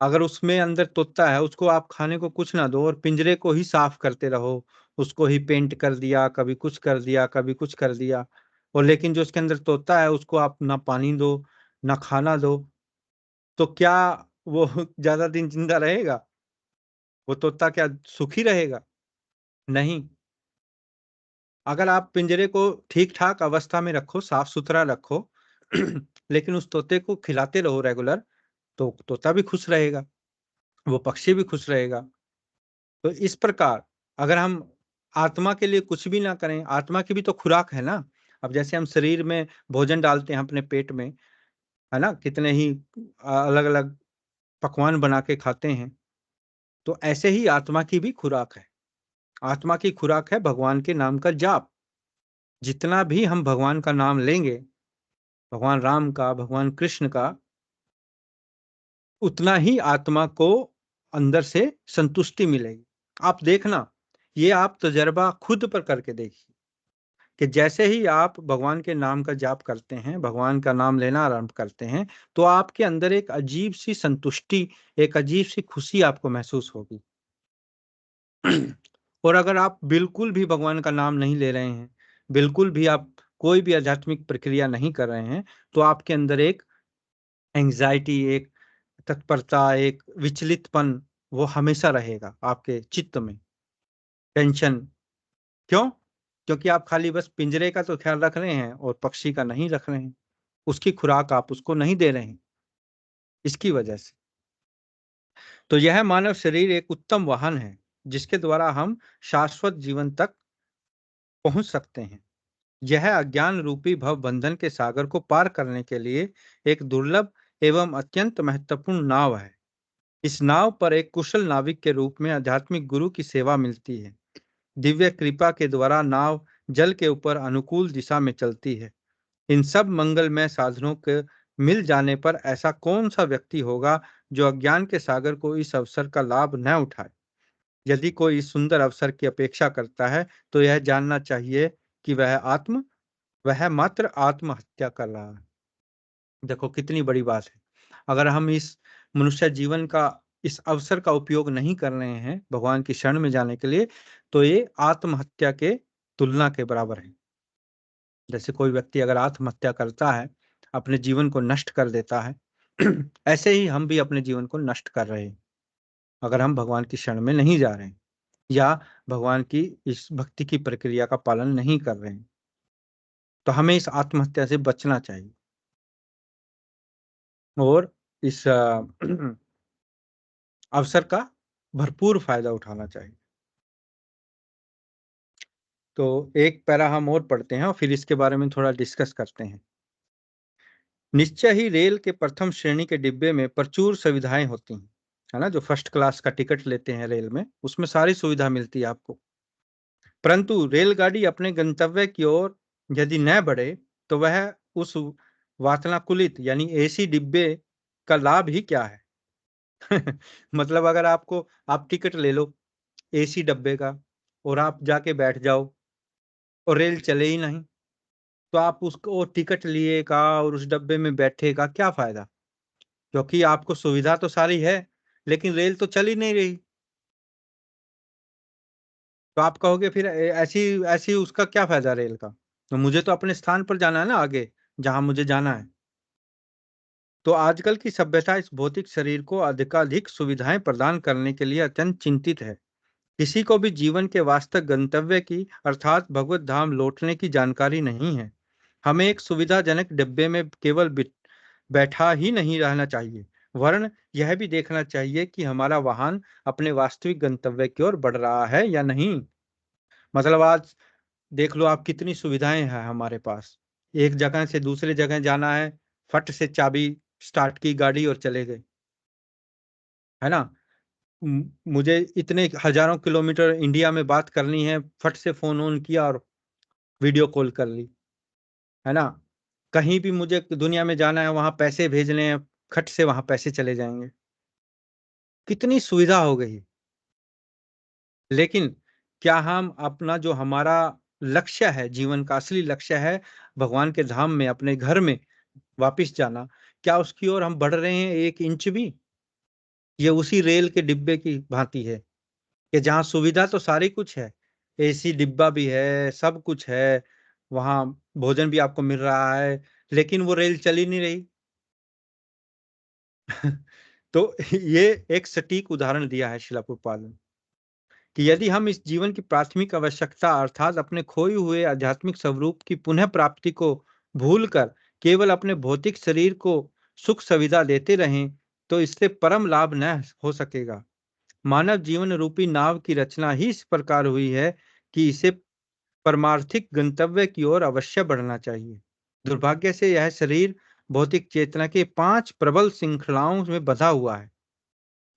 अगर उसमें अंदर तोता है, उसको आप खाने को कुछ ना दो और पिंजरे को ही साफ करते रहो, उसको ही पेंट कर दिया, कभी कुछ कर दिया, कभी कुछ कर दिया, और लेकिन जो उसके अंदर तोता है उसको आप ना पानी दो, ना खाना दो, तो क्या वो ज्यादा दिन जिंदा रहेगा? वो तोता क्या सुखी रहेगा? नहीं। अगर आप पिंजरे को ठीक ठाक अवस्था में रखो, साफ सुथरा रखो, लेकिन उस तोते को खिलाते रहो रेगुलर, तो तोता भी खुश रहेगा, वो पक्षी भी खुश रहेगा। तो इस प्रकार अगर हम आत्मा के लिए कुछ भी ना करें, आत्मा की भी तो खुराक है ना। अब जैसे हम शरीर में भोजन डालते हैं अपने पेट में, है ना, कितने ही अलग अलग पकवान बना के खाते हैं, तो ऐसे ही आत्मा की भी खुराक है। आत्मा की खुराक है भगवान के नाम का जाप। जितना भी हम भगवान का नाम लेंगे, भगवान राम का, भगवान कृष्ण का, उतना ही आत्मा को अंदर से संतुष्टि मिलेगी। आप देखना, ये आप तजर्बा खुद पर करके देखिए कि जैसे ही आप भगवान के नाम का जाप करते हैं, भगवान का नाम लेना आरंभ करते हैं, तो आपके अंदर एक अजीब सी संतुष्टि, एक अजीब सी खुशी आपको महसूस होगी। और अगर आप बिल्कुल भी भगवान का नाम नहीं ले रहे हैं, बिल्कुल भी आप कोई भी आध्यात्मिक प्रक्रिया नहीं कर रहे हैं, तो आपके अंदर एक एंग्जाइटी, एक तत्परता, एक विचलितपन वो हमेशा रहेगा आपके चित्त में। टेंशन क्यों? क्योंकि आप खाली बस पिंजरे का तो ख्याल रख रहे हैं और पक्षी का नहीं रख रहे हैं। उसकी खुराक आप उसको नहीं दे रहे हैं, इसकी वजह से। तो यह मानव शरीर एक उत्तम वाहन है जिसके द्वारा हम शाश्वत जीवन तक पहुंच सकते हैं। यह अज्ञान रूपी भव बंधन के सागर को पार करने के लिए एक दुर्लभ एवं अत्यंत महत्वपूर्ण नाव है। इस नाव पर एक कुशल नाविक के रूप में आध्यात्मिक गुरु की सेवा मिलती है। दिव्य कृपा के द्वारा नाव जल के ऊपर अनुकूल दिशा में चलती है। इन सब मंगलमय साधनों के मिल जाने पर ऐसा कौन सा व्यक्ति होगा जो अज्ञान के सागर को इस अवसर का लाभ न उठाए? यदि कोई इस सुंदर अवसर की अपेक्षा करता है, तो यह जानना चाहिए कि वह मात्र आत्महत्या कर रहा है। देखो कितनी बड़ी बात है। अगर हम इस मनुष्य जीवन का, इस अवसर का उपयोग नहीं कर रहे हैं भगवान की शरण में जाने के लिए, तो ये आत्महत्या के तुलना के बराबर है। जैसे कोई व्यक्ति अगर आत्महत्या करता है, अपने जीवन को नष्ट कर देता है, ऐसे ही हम भी अपने जीवन को नष्ट कर रहे हैं अगर हम भगवान की शरण में नहीं जा रहे हैं या भगवान की इस भक्ति की प्रक्रिया का पालन नहीं कर रहे हैं। तो हमें इस आत्महत्या से बचना चाहिए और इस अवसर का भरपूर फायदा उठाना चाहिए। तो एक पैरा हम और पढ़ते हैं और फिर इसके बारे में थोड़ा डिस्कस करते हैं। निश्चय ही रेल के प्रथम श्रेणी के डिब्बे में प्रचुर सुविधाएं होती हैं, है ना। जो फर्स्ट क्लास का टिकट लेते हैं रेल में, उसमें सारी सुविधा मिलती है आपको। परंतु रेलगाड़ी अपने गंतव्य की ओर यदि न बढ़े, तो वह उस वातानुकूलित यानी एसी डिब्बे का लाभ ही क्या है? मतलब अगर आप टिकट ले लो एसी डब्बे का और आप जाके बैठ जाओ और रेल चले ही नहीं, तो आप उसको टिकट लिए का और उस डब्बे में बैठे का क्या फायदा? क्योंकि आपको सुविधा तो सारी है, लेकिन रेल तो चल ही नहीं रही। तो आप कहोगे फिर ऐसी ऐसी उसका क्या फायदा रेल का? तो मुझे तो अपने स्थान पर जाना है ना, आगे जहां मुझे जाना है। तो आजकल की सभ्यता इस भौतिक शरीर को अधिकाधिक सुविधाएं प्रदान करने के लिए अत्यंत चिंतित है। किसी को भी जीवन के वास्तविक गंतव्य की अर्थात भगवत धाम लौटने की जानकारी नहीं है। हमें एक सुविधाजनक डिब्बे में केवल बैठा ही नहीं रहना चाहिए, वरन यह भी देखना चाहिए कि हमारा वाहन अपने वास्तविक गंतव्य की ओर बढ़ रहा है या नहीं। मतलब आज देख लो आप, कितनी सुविधाएं हैं हमारे पास। एक जगह से दूसरे जगह जाना है, फट से चाबी स्टार्ट की गाड़ी और चले गए, है ना। मुझे इतने हजारों किलोमीटर इंडिया में बात करनी है, फट से फोन ऑन किया और वीडियो कॉल कर ली, है ना। कहीं भी मुझे दुनिया में जाना है, वहां पैसे भेजने हैं, खट से वहां पैसे चले जाएंगे। कितनी सुविधा हो गई। लेकिन क्या हम अपना जो हमारा लक्ष्य है, जीवन का असली लक्ष्य है, भगवान के धाम में, अपने घर में वापिस जाना, क्या उसकी ओर हम बढ़ रहे हैं 1 इंच भी? ये उसी रेल के डिब्बे की भांति है कि जहाँ सुविधा तो सारी कुछ है, एसी डिब्बा भी है, सब कुछ है, वहाँ भोजन भी आपको मिल रहा है, लेकिन वो रेल चल ही नहीं रही। तो ये एक सटीक उदाहरण दिया है शिला प्रभुपाद ने कि यदि हम इस जीवन की प्राथमिक आवश्यकता अर्थात अपने खोए हुए आध्यात्मिक स्वरूप की पुनः प्राप्ति को भूलकर केवल अपने भौतिक शरीर को सुख सुविधा देते रहें, तो इससे परम लाभ न हो सकेगा। मानव जीवन रूपी नाव की रचना ही इस प्रकार हुई है कि इसे परमार्थिक गंतव्य की ओर अवश्य बढ़ना चाहिए। दुर्भाग्य से यह शरीर भौतिक चेतना के 5 प्रबल श्रृंखलाओं में बंधा हुआ है।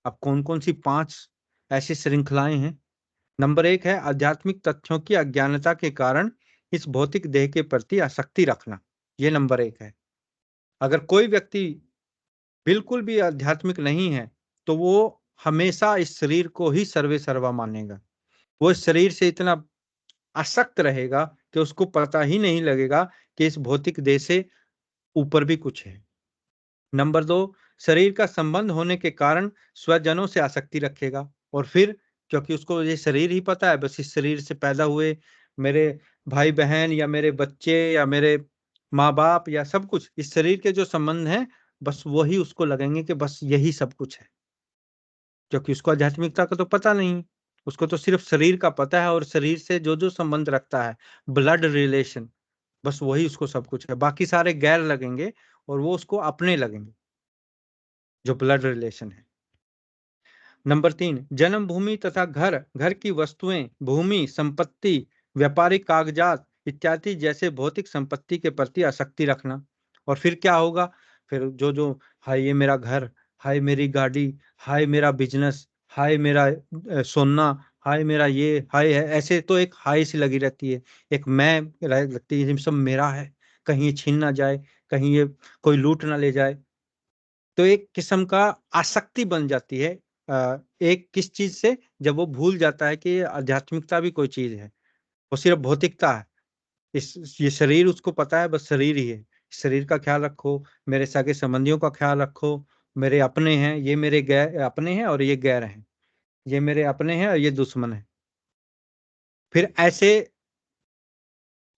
अब कौन-कौन सी 5 ऐसी श्रृंखलाएं हैं? नंबर 1 है आध्यात्मिक तथ्यों की अज्ञानता के कारण इस भौतिक देह के प्रति आसक्ति रखना। ये नंबर 1 है। अगर कोई व्यक्ति बिल्कुल भी आध्यात्मिक नहीं है, तो वो हमेशा इस शरीर को ही सर्वे सर्वा मानेगा। वो इस शरीर से इतना आसक्त रहेगा कि उसको पता ही नहीं लगेगा कि इस भौतिक देह से ऊपर भी कुछ है। नंबर 2, शरीर का संबंध होने के कारण स्वजनों से आसक्ति रखेगा और फिर क्योंकि उसको ये शरीर ही पता है, बस इस शरीर से पैदा हुए मेरे भाई-बहन या मेरे बच्चे या मेरे माँ-बाप या सब कुछ इस शरीर के जो संबंध हैं, बस वही उसको लगेंगे कि बस यही सब कुछ है। क्योंकि उसको आध्यात्मिकता का तो पता नहीं, उसको तो सिर्फ शरीर का पता है और शरीर से जो-जो संबंध रखता है, ब्लड रिलेशन, बस वही उसको सब कुछ है। बाकी सारे गैर लगेंगे और वो उसको अपने लगेंगे, जो ब्लड रिलेशन है। नंबर 3, जन्मभूमि तथा घर, घर की वस्तुएं, भूमि, संपत्ति, व्यापारिक कागजात इत्यादि जैसे भौतिक संपत्ति के प्रति आसक्ति रखना। और फिर क्या होगा? फिर जो हाय ये मेरा घर, हाय मेरी गाड़ी, हाय मेरा बिजनेस, हाय मेरा सोना, हाय मेरा ये, हाय है, ऐसे तो एक हाय सी लगी रहती है, एक मैं लगती है, सब मेरा है, कहीं ये छीन ना जाए, कहीं ये कोई लूट ना ले जाए। तो एक किस्म का आसक्ति बन जाती है एक किस चीज से, जब वो भूल जाता है कि ये आध्यात्मिकता भी कोई चीज है, वो सिर्फ भौतिकता है। इस ये शरीर उसको पता है, बस शरीर ही है। शरीर का ख्याल रखो, मेरे सगे संबंधियों का ख्याल रखो, मेरे अपने हैं, ये मेरे गैर अपने हैं और ये गैर हैं, ये मेरे अपने हैं और ये दुश्मन है। फिर ऐसे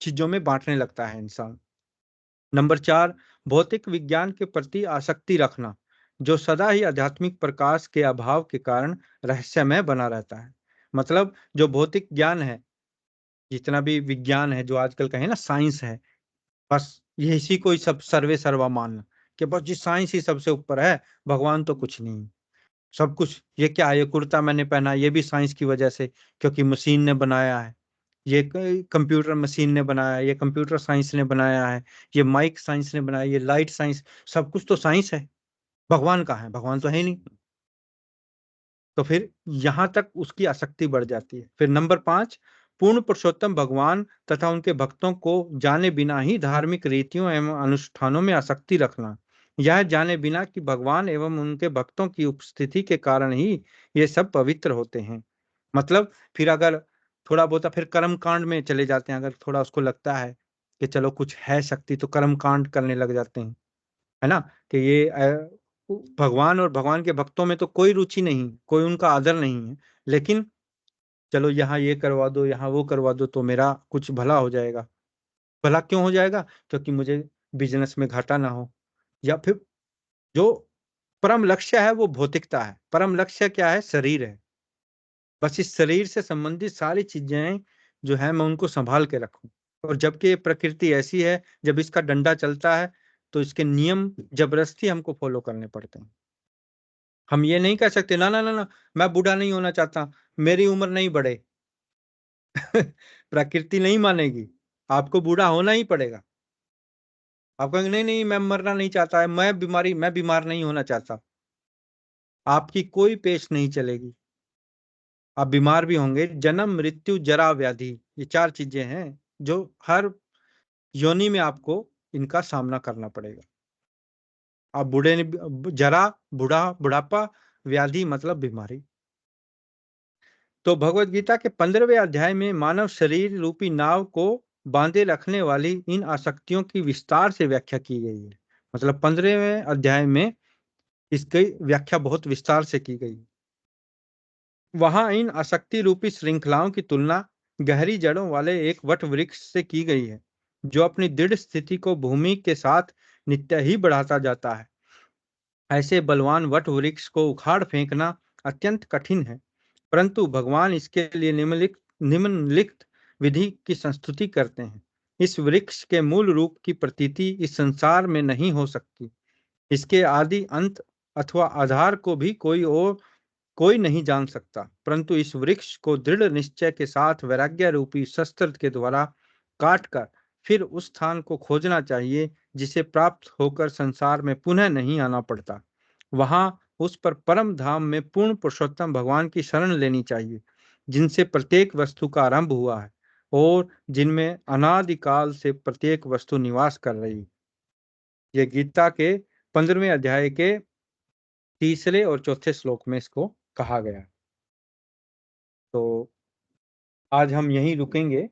चीजों में बांटने लगता है इंसान। नंबर 4, भौतिक विज्ञान के प्रति आसक्ति रखना, जो सदा ही आध्यात्मिक प्रकाश के अभाव के कारण रहस्यमय बना रहता है। मतलब जो भौतिक ज्ञान है, जितना भी विज्ञान है, जो आजकल कहें ना साइंस है, बस ये इसी को ही सब सर्वे सर्वा मानना कि बस जी साइंस ही सबसे ऊपर है, भगवान तो कुछ नहीं। सब कुछ ये क्या है, ये कुर्ता मैंने पहना, ये भी साइंस की वजह से, क्योंकि मशीन ने बनाया है। ये कंप्यूटर मशीन ने बनाया है, ये कंप्यूटर साइंस ने बनाया है, ये माइक साइंस ने बनाया, ये लाइट साइंस, सब कुछ तो साइंस है। भगवान कहाँ है? भगवान तो है ही नहीं। तो फिर यहाँ तक उसकी आसक्ति बढ़ जाती है। फिर नंबर 5, पूर्ण पुरुषोत्तम भगवान तथा उनके भक्तों को जाने बिना ही धार्मिक रीतियों एवं अनुष्ठानों में आसक्ति रखना। यह जाने बिना कि भगवान एवं उनके भक्तों की उपस्थिति के कारण ही ये सब पवित्र होते हैं। मतलब फिर अगर थोड़ा बहुत फिर कर्म कांड में चले जाते हैं, अगर थोड़ा उसको लगता है कि चलो कुछ है शक्ति, तो कर्म कांड करने लग जाते हैं, है ना? कि ये भगवान और भगवान के भक्तों में तो कोई रुचि नहीं, कोई उनका आदर नहीं है, लेकिन चलो यहाँ ये करवा दो, यहाँ वो करवा दो तो मेरा कुछ भला हो जाएगा। भला क्यों हो जाएगा? क्योंकि मुझे बिज़नेस में घाटा ना हो, या फिर जो परम लक्ष्य है वो भौतिकता है। परम लक्ष्य क्या है? शरीर है। बस इस शरीर से संबंधित सारी चीज़ें जो हैं मैं उनको सँभाल के रखूँ। और जबकि ये प्रकृति ऐसी है, जब इसका डंडा चलता है तो इसके नियम ज़बरदस्ती हमको फ़ॉलो करने पड़ते हैं। हम ये नहीं कह सकते ना, ना, ना, ना, मैं बूढ़ा नहीं होना चाहता, मेरी उम्र नहीं बढ़े। प्रकृति नहीं मानेगी, आपको बूढ़ा होना ही पड़ेगा। आप कहेंगे नहीं, नहीं मैं मरना नहीं चाहता है, मैं बीमार नहीं होना चाहता। आपकी कोई पेश नहीं चलेगी। आप बीमार भी होंगे, जन्म, मृत्यु, जरा, व्याधि, ये 4 चीज़ें हैं जो हर योनि में आपको इनका सामना करना पड़ेगा। आप बूढ़े ने जरा, बुढ़ापा, व्याधि मतलब बीमारी। तो भगवत गीता के 15वें अध्याय में मानव शरीर रूपी नाव को बांधे रखने वाली इन आसक्तियों की विस्तार से व्याख्या की गई है। मतलब 15वें अध्याय में इसकी व्याख्या बहुत विस्तार से की गई। वहां इन आसक्ति रूपी श्रृंखलाओं की तुलना गहरी जड़ों वाले एक वट वृक्ष से की गई है, जो अपनी दृढ़ स्थिति को भूमि के साथ नित्य ही बढ़ाता जाता है। ऐसे बलवान वट वृक्ष को उखाड़ फेंकना अत्यंत कठिन है, परंतु भगवान इसके लिए निम्नलिखित विधि की संस्तुति करते हैं। इस वृक्ष के मूल रूप की प्रतीति इस संसार में नहीं हो सकती। इसके आदि अंत अथवा आधार को भी कोई नहीं जान सकता, परंतु इस वृक्ष को दृढ़ निश्चय के साथ वैराग्य रूपी शस्त्र के द्वारा काटकर फिर उस स्थान को खोजना चाहिए जिसे प्राप्त होकर संसार में पुनः नहीं आना पड़ता। वहां उस पर परम धाम में पूर्ण पुरुषोत्तम भगवान की शरण लेनी चाहिए, जिनसे प्रत्येक वस्तु का आरंभ हुआ है और जिनमें अनादिकाल से प्रत्येक वस्तु निवास कर रही है। ये गीता के 15वें अध्याय के 3 और 4 श्लोक में इसको कहा गया। तो आज हम यहीं रुकेंगे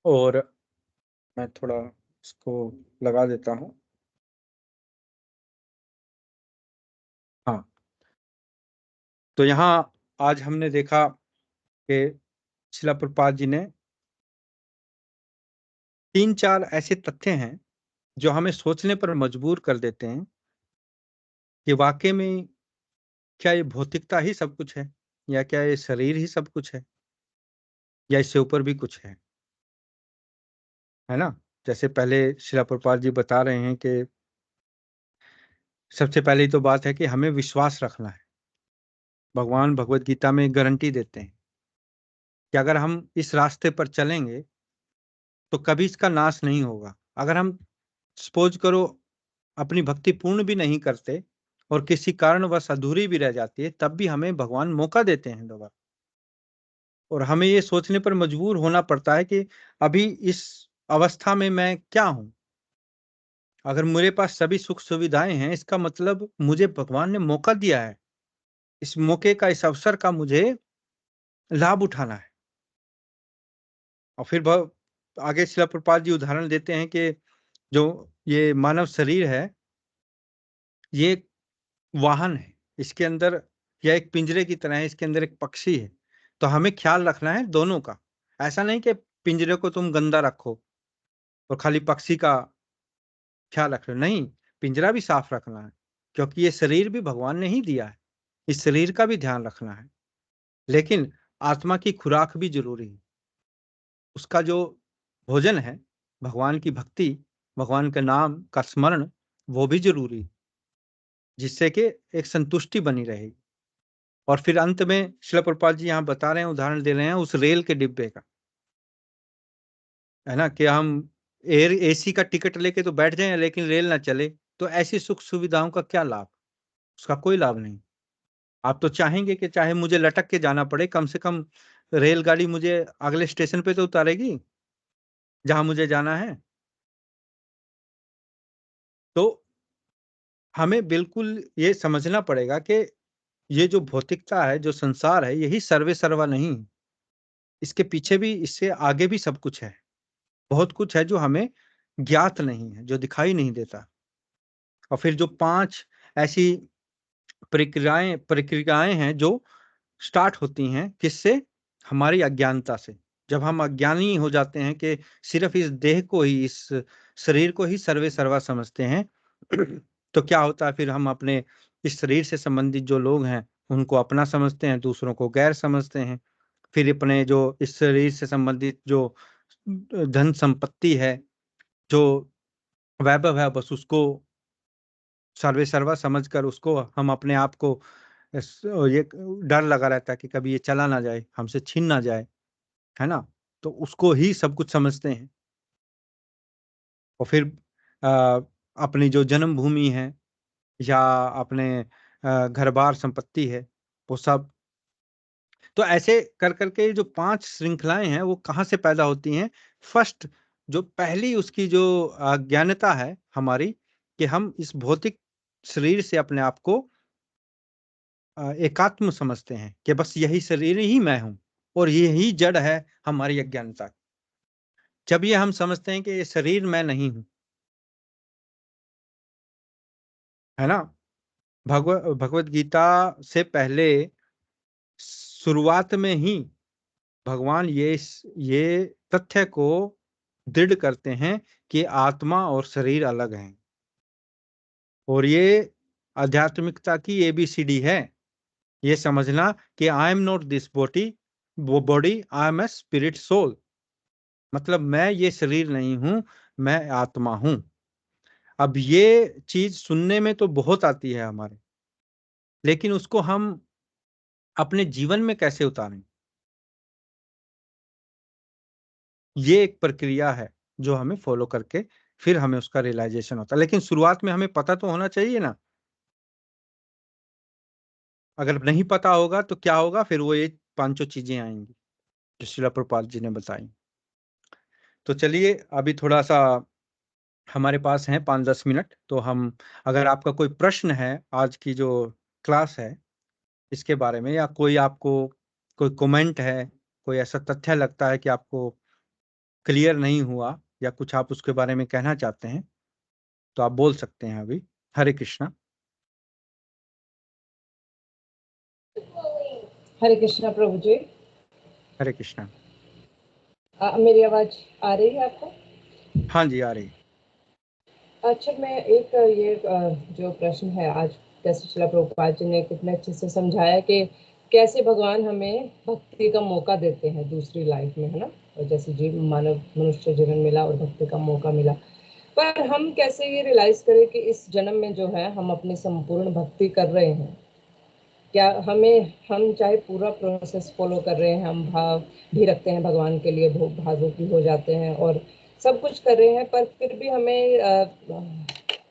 और मैं थोड़ा इसको लगा देता हूँ। हाँ, तो यहाँ आज हमने देखा कि श्रील प्रभुपाद जी ने 3-4 ऐसे तथ्य हैं जो हमें सोचने पर मजबूर कर देते हैं कि वाकई में क्या ये भौतिकता ही सब कुछ है, या क्या ये शरीर ही सब कुछ है, या इससे ऊपर भी कुछ है ना। जैसे पहले श्रील प्रभुपाद जी बता रहे हैं कि सबसे पहली तो बात है कि हमें विश्वास रखना है। भगवान भगवत गीता में गारंटी देते हैं कि अगर हम इस रास्ते पर चलेंगे तो कभी इसका नाश नहीं होगा। अगर हम सपोज करो अपनी भक्ति पूर्ण भी नहीं करते और किसी कारणवश अधूरी भी रह जाती है, तब भी हमें भगवान मौका देते हैं दोबारा। और हमें ये सोचने पर मजबूर होना पड़ता है कि अभी इस अवस्था में मैं क्या हूं। अगर मेरे पास सभी सुख सुविधाएं हैं, इसका मतलब मुझे भगवान ने मौका दिया है। इस मौके का, इस अवसर का मुझे लाभ उठाना है। और फिर आगे श्रील प्रभुपाद जी उदाहरण देते हैं कि जो ये मानव शरीर है, ये एक वाहन है। इसके अंदर यह एक पिंजरे की तरह है, इसके अंदर एक पक्षी है। तो हमें ख्याल रखना है दोनों का। ऐसा नहीं कि पिंजरे को तुम गंदा रखो और खाली पक्षी का ख्याल रख रहे हो, नहीं, पिंजरा भी साफ रखना है, क्योंकि ये शरीर भी भगवान ने ही दिया है। इस शरीर का भी ध्यान रखना है, लेकिन आत्मा की खुराक भी जरूरी है। उसका जो भोजन है, भगवान की भक्ति, भगवान के नाम का स्मरण, वो भी जरूरी है, जिससे कि एक संतुष्टि बनी रहेगी। और फिर अंत में श्रील प्रभुपाद जी यहाँ बता रहे हैं, उदाहरण दे रहे हैं उस रेल के डिब्बे का, है ना, कि हम एसी का टिकट लेके तो बैठ जाएं लेकिन रेल ना चले, तो ऐसी सुख सुविधाओं का क्या लाभ? उसका कोई लाभ नहीं। आप तो चाहेंगे कि चाहे मुझे लटक के जाना पड़े, कम से कम रेलगाड़ी मुझे अगले स्टेशन पे तो उतारेगी जहां मुझे जाना है। तो हमें बिल्कुल ये समझना पड़ेगा कि ये जो भौतिकता है, जो संसार है, यही सर्वे सर्वा नहीं। इसके पीछे भी, इससे आगे भी सब कुछ है। बहुत कुछ है जो हमें ज्ञात नहीं है, जो दिखाई नहीं देता। और फिर जो 5 ऐसी प्रक्रियाएं हैं जो स्टार्ट होती हैं, किससे? हमारी अज्ञानता से। जब हम अज्ञानी हो जाते हैं कि सिर्फ इस देह को ही, इस शरीर को ही सर्वे सर्वा समझते हैं, तो क्या होता है? फिर हम अपने इस शरीर से संबंधित जो लोग हैं उनको अपना समझते हैं, दूसरों को गैर समझते हैं। फिर अपने जो इस शरीर से संबंधित जो धन संपत्ति है, जो वैभव है, बस उसको सर्वे सर्वा समझकर उसको हम अपने आप को ये डर लगा रहता है कि कभी ये चला ना जाए, हमसे छीन ना जाए, है ना। तो उसको ही सब कुछ समझते हैं। और फिर अपनी जो जन्मभूमि है या अपने घर बार संपत्ति है, वो सब। तो ऐसे कर करके जो 5 श्रृंखलाएं हैं वो कहाँ से पैदा होती हैं? फर्स्ट, जो पहली उसकी जो अज्ञानता है हमारी, कि हम इस भौतिक शरीर से अपने आप को एकात्म समझते हैं कि बस यही शरीर ही मैं हूं और यही जड़ है हमारी अज्ञानता की। जब ये हम समझते हैं कि ये शरीर मैं नहीं हूं, है ना, भगवत गीता से पहले शुरुआत में ही भगवान ये तथ्य को दृढ़ करते हैं कि आत्मा और शरीर अलग हैं और ये आध्यात्मिकता की ABCD है। ये समझना कि I am not this body, I am a spirit soul. मतलब मैं ये शरीर नहीं हूं, मैं आत्मा हूं। अब ये चीज सुनने में तो बहुत आती है हमारे, लेकिन उसको हम अपने जीवन में कैसे उतारें, ये एक प्रक्रिया है जो हमें फॉलो करके फिर हमें उसका रियलाइजेशन होता है। लेकिन शुरुआत में हमें पता तो होना चाहिए ना। अगर नहीं पता होगा तो क्या होगा, फिर वो ये पांचों चीजें आएंगी जो श्रील प्रभुपाद जी ने बताई। तो चलिए अभी थोड़ा सा हमारे पास है 5-10 मिनट, तो हम, अगर आपका कोई प्रश्न है आज की जो क्लास है इसके बारे में, या कोई आपको कोई कमेंट है, कोई ऐसा तथ्य लगता है कि आपको क्लियर नहीं हुआ या कुछ आप उसके बारे में कहना चाहते हैं, तो आप बोल सकते हैं अभी। हरे कृष्णा। हरे कृष्णा प्रभु जी। हरे कृष्णा। मेरी आवाज आ रही है आपको? हाँ जी, आ रही है। अच्छा, मैं एक ये जो प्रश्न है आज, जैसे श्रील प्रभुपाद जी ने कितने अच्छे से समझाया कि कैसे भगवान हमें भक्ति का मौका देते हैं दूसरी लाइफ में, है ना। और जैसे मानव मनुष्य जीवन मिला और भक्ति का मौका मिला, पर हम कैसे ये रियलाइज करें कि इस जन्म में जो है हम अपनी संपूर्ण भक्ति कर रहे हैं। क्या हम चाहे पूरा प्रोसेस फॉलो कर रहे हैं, हम भाव भी रखते हैं भगवान के लिए, भावुकी हो जाते हैं और सब कुछ कर रहे हैं, पर फिर भी हमें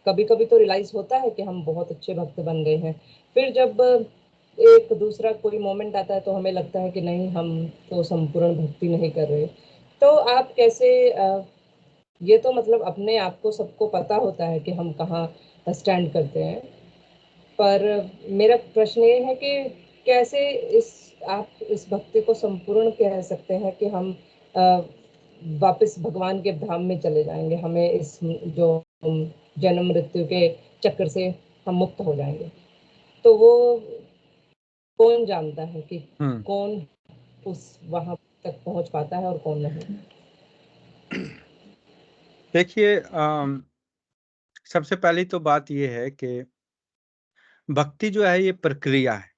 कभी कभी तो रियलाइज होता है कि हम बहुत अच्छे भक्त बन गए हैं। फिर जब एक दूसरा कोई मोमेंट आता है तो हमें लगता है कि नहीं, हम तो संपूर्ण भक्ति नहीं कर रहे। तो आप कैसे ये तो मतलब अपने आप को सबको पता होता है कि हम कहाँ स्टैंड करते हैं, पर मेरा प्रश्न ये है कि कैसे आप इस भक्ति को संपूर्ण कह सकते हैं कि हम वापस भगवान के धाम में चले जाएंगे, हमें इस जो जन्म मृत्यु के चक्कर से हम मुक्त हो जाएंगे। तो वो कौन जानता है कि कौन उस वहां तक पहुंच पाता है और कौन नहीं? देखिए, सबसे पहली तो बात ये है कि भक्ति जो है ये प्रक्रिया है।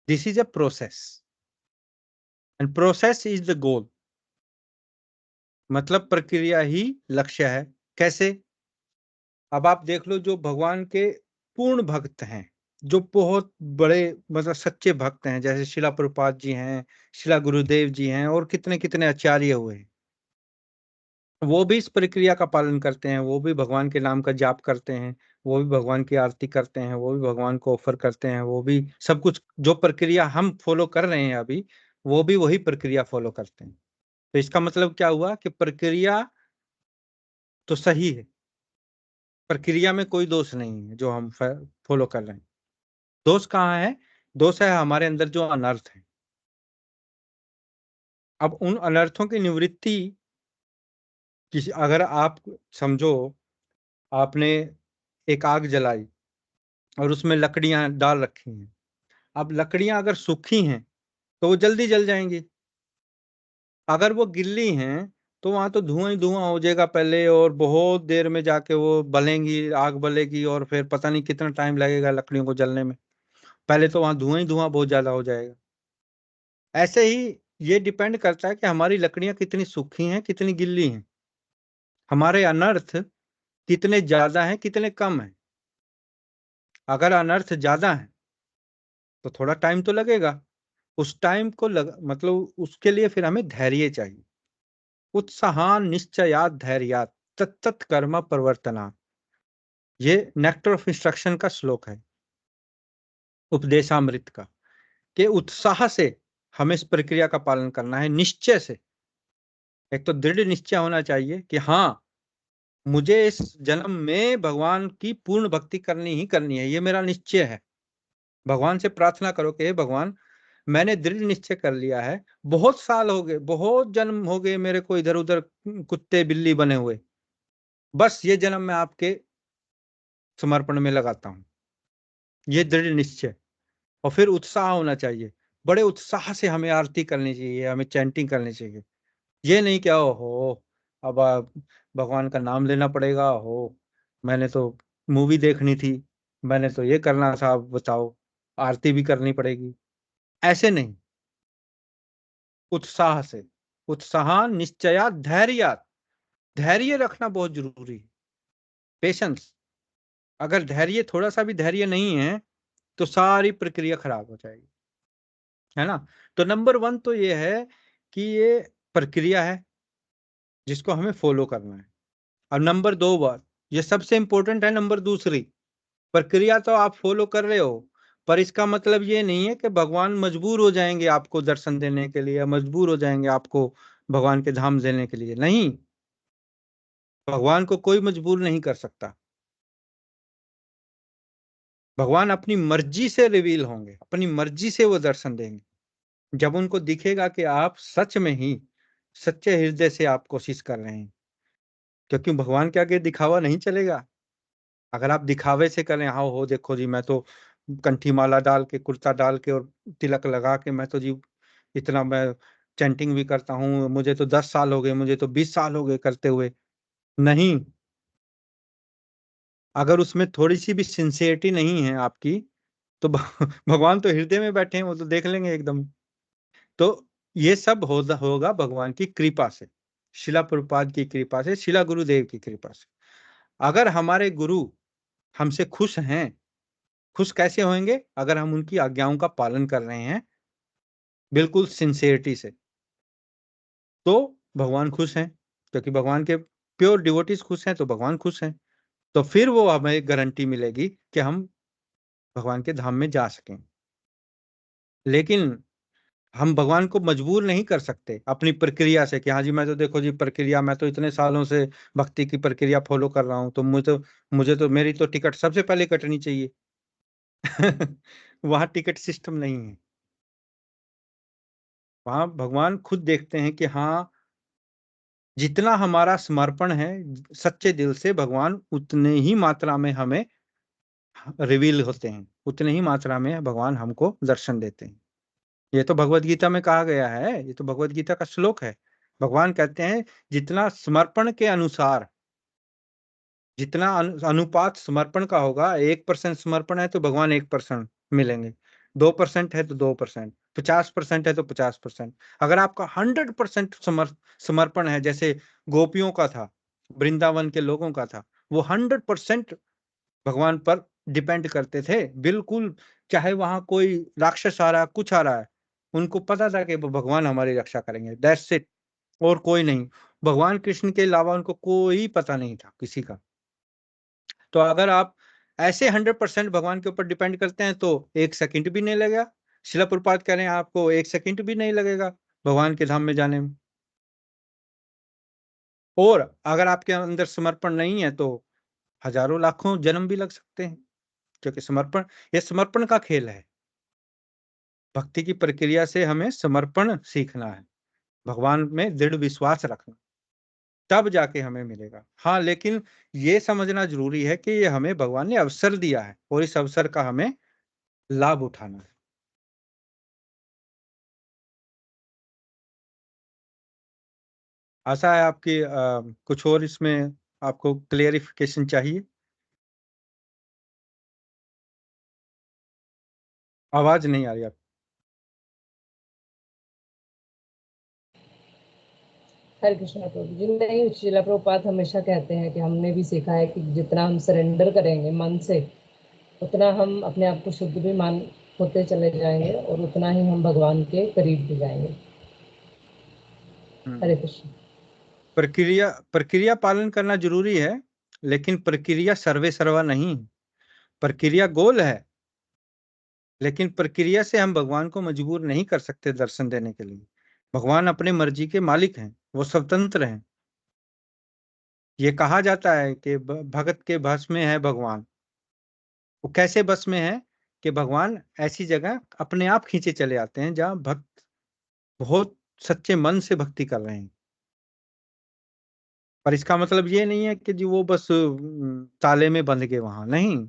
This is a process and process is the goal. मतलब प्रक्रिया ही लक्ष्य है। कैसे? अब आप देख लो, जो भगवान के पूर्ण भक्त हैं, जो बहुत बड़े मतलब सच्चे भक्त हैं, जैसे शिला प्रभुपाद जी हैं, शिला गुरुदेव जी हैं, और कितने कितने आचार्य हुए हैं, वो भी इस प्रक्रिया का पालन करते हैं। वो भी भगवान के नाम का जाप करते हैं, वो भी भगवान की आरती करते हैं, वो भी भगवान को ऑफर करते हैं, वो भी सब कुछ जो प्रक्रिया हम फॉलो कर रहे हैं अभी, वो भी वही प्रक्रिया फॉलो करते हैं। तो इसका मतलब क्या हुआ कि प्रक्रिया तो सही है, प्रक्रिया में कोई दोष नहीं है जो हम फॉलो कर रहे हैं। दोष कहाँ है? दोष है हमारे अंदर जो अनर्थ है। अब उन अनर्थों की निवृत्ति, किसी, अगर आप समझो आपने एक आग जलाई और उसमें लकड़ियां डाल रखी हैं। अब लकड़ियां अगर सूखी हैं तो वो जल्दी जल जाएंगी, अगर वो गिल्ली हैं तो वहां तो धुआं ही धुआं हो जाएगा पहले, और बहुत देर में जाके वो बलेंगी, आग बलेगी, और फिर पता नहीं कितना टाइम लगेगा लकड़ियों को जलने में। पहले तो वहां धुआं ही धुआं बहुत ज्यादा हो जाएगा। ऐसे ही ये डिपेंड करता है कि हमारी लकड़ियां कितनी सूखी हैं, कितनी गिल्ली हैं, हमारे अनर्थ कितने ज्यादा हैं, कितने कम हैं। अगर अनर्थ ज्यादा है तो थोड़ा टाइम तो लगेगा। उस टाइम को मतलब उसके लिए फिर हमें धैर्य चाहिए। उत्साहान निश्चयात धैर्यात तत्त कर्म प्रवर्तना, ये नेक्टर ऑफ इंस्ट्रक्शन का श्लोक है उपदेशामृत का, कि उत्साह से हमें इस प्रक्रिया का पालन करना है, निश्चय से। एक तो दृढ़ निश्चय होना चाहिए कि हाँ, मुझे इस जन्म में भगवान की पूर्ण भक्ति करनी ही करनी है, ये मेरा निश्चय है। भगवान से प्रार्थना करो कि हे भगवान, मैंने दृढ़ निश्चय कर लिया है, बहुत साल हो गए, बहुत जन्म हो गए मेरे को इधर उधर कुत्ते बिल्ली बने हुए, बस ये जन्म मैं आपके समर्पण में लगाता हूँ। ये दृढ़ निश्चय, और फिर उत्साह होना चाहिए, बड़े उत्साह से हमें आरती करनी चाहिए, हमें चैंटिंग करनी चाहिए। ये नहीं क्या हो अब भगवान का नाम लेना पड़ेगा, हो मैंने तो मूवी देखनी थी, मैंने तो ये करना था, अब बताओ आरती भी करनी पड़ेगी। ऐसे नहीं, उत्साह से, उत्साह निश्चया धैर्य, धैर्य रखना बहुत जरूरी है, पेशेंस। अगर धैर्य, थोड़ा सा भी धैर्य नहीं है तो सारी प्रक्रिया खराब हो जाएगी, है ना। तो नंबर 1 तो ये है कि ये प्रक्रिया है जिसको हमें फॉलो करना है। और नंबर 2 बात, ये सबसे इंपॉर्टेंट है, नंबर दूसरी, प्रक्रिया तो आप फॉलो कर रहे हो, पर इसका मतलब ये नहीं है कि भगवान मजबूर हो जाएंगे आपको दर्शन देने के लिए, या मजबूर हो जाएंगे आपको भगवान के धाम देने के लिए। नहीं, भगवान को कोई मजबूर नहीं कर सकता। भगवान अपनी मर्जी से रिवील होंगे, अपनी मर्जी से वो दर्शन देंगे जब उनको दिखेगा कि आप सच में ही सच्चे हृदय से आप कोशिश कर रहे हैं। क्योंकि भगवान के आगे दिखावा नहीं चलेगा। अगर आप दिखावे से करें, हाँ हो देखो जी, मैं तो कंठी माला डाल के, कुर्ता डाल के और तिलक लगा के, मैं तो जी इतना मैं चैंटिंग भी करता हूँ, मुझे तो 10 साल हो गए, मुझे तो 20 साल हो गए करते हुए। नहीं, अगर उसमें थोड़ी सी भी सिंसियरिटी नहीं है आपकी, तो भगवान तो हृदय में बैठे हैं, वो तो देख लेंगे एकदम। तो ये सब होगा भगवान की कृपा से, शिला प्रभुपाद की कृपा से, शिला गुरुदेव की कृपा से। अगर हमारे गुरु हमसे खुश हैं, खुश कैसे होंगे? अगर हम उनकी आज्ञाओं का पालन कर रहे हैं बिल्कुल सिंसियरिटी से, तो भगवान खुश हैं। क्योंकि भगवान के प्योर डिवोटीज खुश हैं तो भगवान खुश हैं। तो फिर वो हमें गारंटी मिलेगी कि हम भगवान के धाम में जा सकें। लेकिन हम भगवान को मजबूर नहीं कर सकते अपनी प्रक्रिया से कि हाँ जी, मैं तो देखो जी प्रक्रिया, मैं तो इतने सालों से भक्ति की प्रक्रिया फॉलो कर रहा हूँ, तो मुझे तो मेरी तो टिकट सबसे पहले कटनी चाहिए। वहां टिकट सिस्टम नहीं है। वहां भगवान खुद देखते हैं कि हाँ, जितना हमारा समर्पण है सच्चे दिल से, भगवान उतने ही मात्रा में हमें रिवील होते हैं, उतने ही मात्रा में भगवान हमको दर्शन देते हैं। ये तो भगवत गीता में कहा गया है, ये तो भगवत गीता का श्लोक है। भगवान कहते हैं जितना समर्पण के अनुसार, जितना अनुपात समर्पण का होगा, 1% समर्पण है तो भगवान 1% मिलेंगे, 2% है तो 2%, 50% है तो 50%। अगर आपका 100% समर्पण है, जैसे गोपियों का था, वृंदावन के लोगों का था, वो 100% भगवान पर डिपेंड करते थे बिल्कुल। चाहे वहां कोई राक्षस आ रहा है, कुछ आ रहा है, उनको पता था कि भगवान हमारी रक्षा करेंगे, दैट्स इट, और कोई नहीं। भगवान कृष्ण के अलावा उनको कोई पता नहीं था किसी का। तो अगर आप ऐसे 100% भगवान के ऊपर डिपेंड करते हैं तो 1 सेकंड भी नहीं लगेगा। शिला प्रभुपाद कह रहे हैं आपको 1 सेकंड भी नहीं लगेगा भगवान के धाम में जाने में। और अगर आपके अंदर समर्पण नहीं है तो हजारों लाखों जन्म भी लग सकते हैं। क्योंकि समर्पण, ये समर्पण का खेल है। भक्ति की प्रक्रिया से हमें समर्पण सीखना है, भगवान में दृढ़ विश्वास रखना, तब जाके हमें मिलेगा। हाँ, लेकिन ये समझना जरूरी है कि ये हमें भगवान ने अवसर दिया है और इस अवसर का हमें लाभ उठाना है। आशा है आपकी कुछ और इसमें आपको क्लियरिफिकेशन चाहिए। आवाज नहीं आ रही आप। हरे कृष्णा प्रभु जी। नहीं, शिला प्रभुपाद हमेशा कहते हैं कि हमने भी सीखा है कि जितना हम सरेंडर करेंगे मन से, उतना हम अपने आप को शुद्ध भी मान होते चले जाएंगे और उतना ही हम भगवान के करीब भी जाएंगे। हरे कृष्ण। प्रक्रिया प्रक्रिया पालन करना जरूरी है, लेकिन प्रक्रिया सर्वे सर्वा नहीं। प्रक्रिया गोल है, लेकिन प्रक्रिया से हम भगवान को मजबूर नहीं कर सकते दर्शन देने के लिए। भगवान अपने मर्जी के मालिक हैं, वो स्वतंत्र हैं। ये कहा जाता है कि भगत के बस में है भगवान। वो कैसे बस में है? कि भगवान ऐसी जगह अपने आप खींचे चले आते हैं जहाँ भक्त बहुत सच्चे मन से भक्ति कर रहे हैं। पर इसका मतलब ये नहीं है कि जी वो बस ताले में बंध गए वहां, नहीं।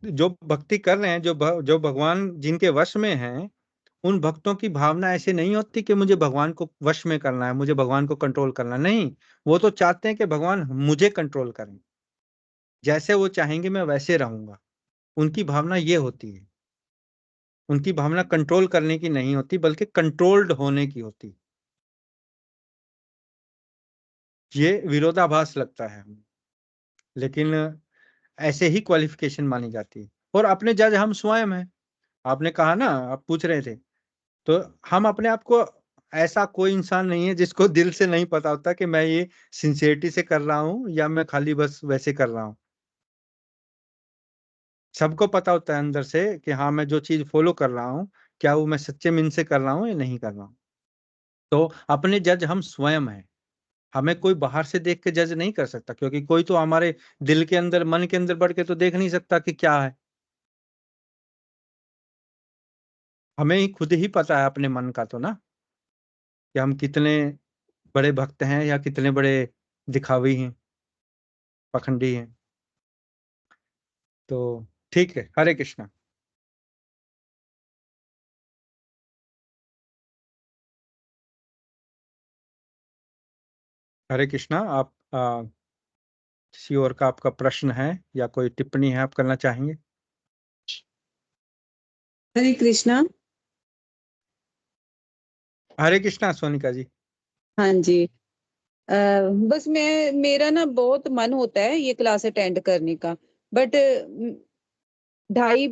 जो भक्ति कर रहे हैं, जो भगवान जिनके वश में हैं, उन भक्तों की भावना ऐसे नहीं होती कि मुझे भगवान को वश में करना है, मुझे भगवान को कंट्रोल करना है। नहीं, वो तो चाहते हैं कि भगवान मुझे कंट्रोल करें, जैसे वो चाहेंगे मैं वैसे रहूंगा। उनकी भावना ये होती है। उनकी भावना कंट्रोल करने की नहीं होती, बल्कि कंट्रोल्ड होने की होती। ये विरोधाभास लगता है, लेकिन ऐसे ही क्वालिफिकेशन मानी जाती है। और अपने जज हम स्वयं हैं। आपने कहा ना, आप पूछ रहे थे, तो हम अपने आप को, ऐसा कोई इंसान नहीं है जिसको दिल से नहीं पता होता कि मैं ये सिंसियरिटी से कर रहा हूं या मैं खाली बस वैसे कर रहा हूं। सबको पता होता है अंदर से कि हाँ, मैं जो चीज फॉलो कर रहा हूं, क्या वो मैं सच्चे मन से कर रहा हूं या नहीं कर रहा हूं। तो अपने जज हम स्वयं हैं। हमें कोई बाहर से देख के जज नहीं कर सकता, क्योंकि कोई तो हमारे दिल के अंदर, मन के अंदर बढ़ के तो देख नहीं सकता कि क्या है। हमें ही खुद ही पता है अपने मन का तो ना, कि हम कितने बड़े भक्त हैं या कितने बड़े दिखावी हैं, पखंडी हैं। तो ठीक है, हरे कृष्णा। हरे कृष्णा। आप किसी और का आपका प्रश्न है या कोई टिप्पणी है आप करना चाहेंगे? हरे कृष्णा। हरे कृष्णा सोनिका जी। हाँ जी। बस मेरा ना बहुत मन होता है ये क्लास अटेंड करने का, बट 2:30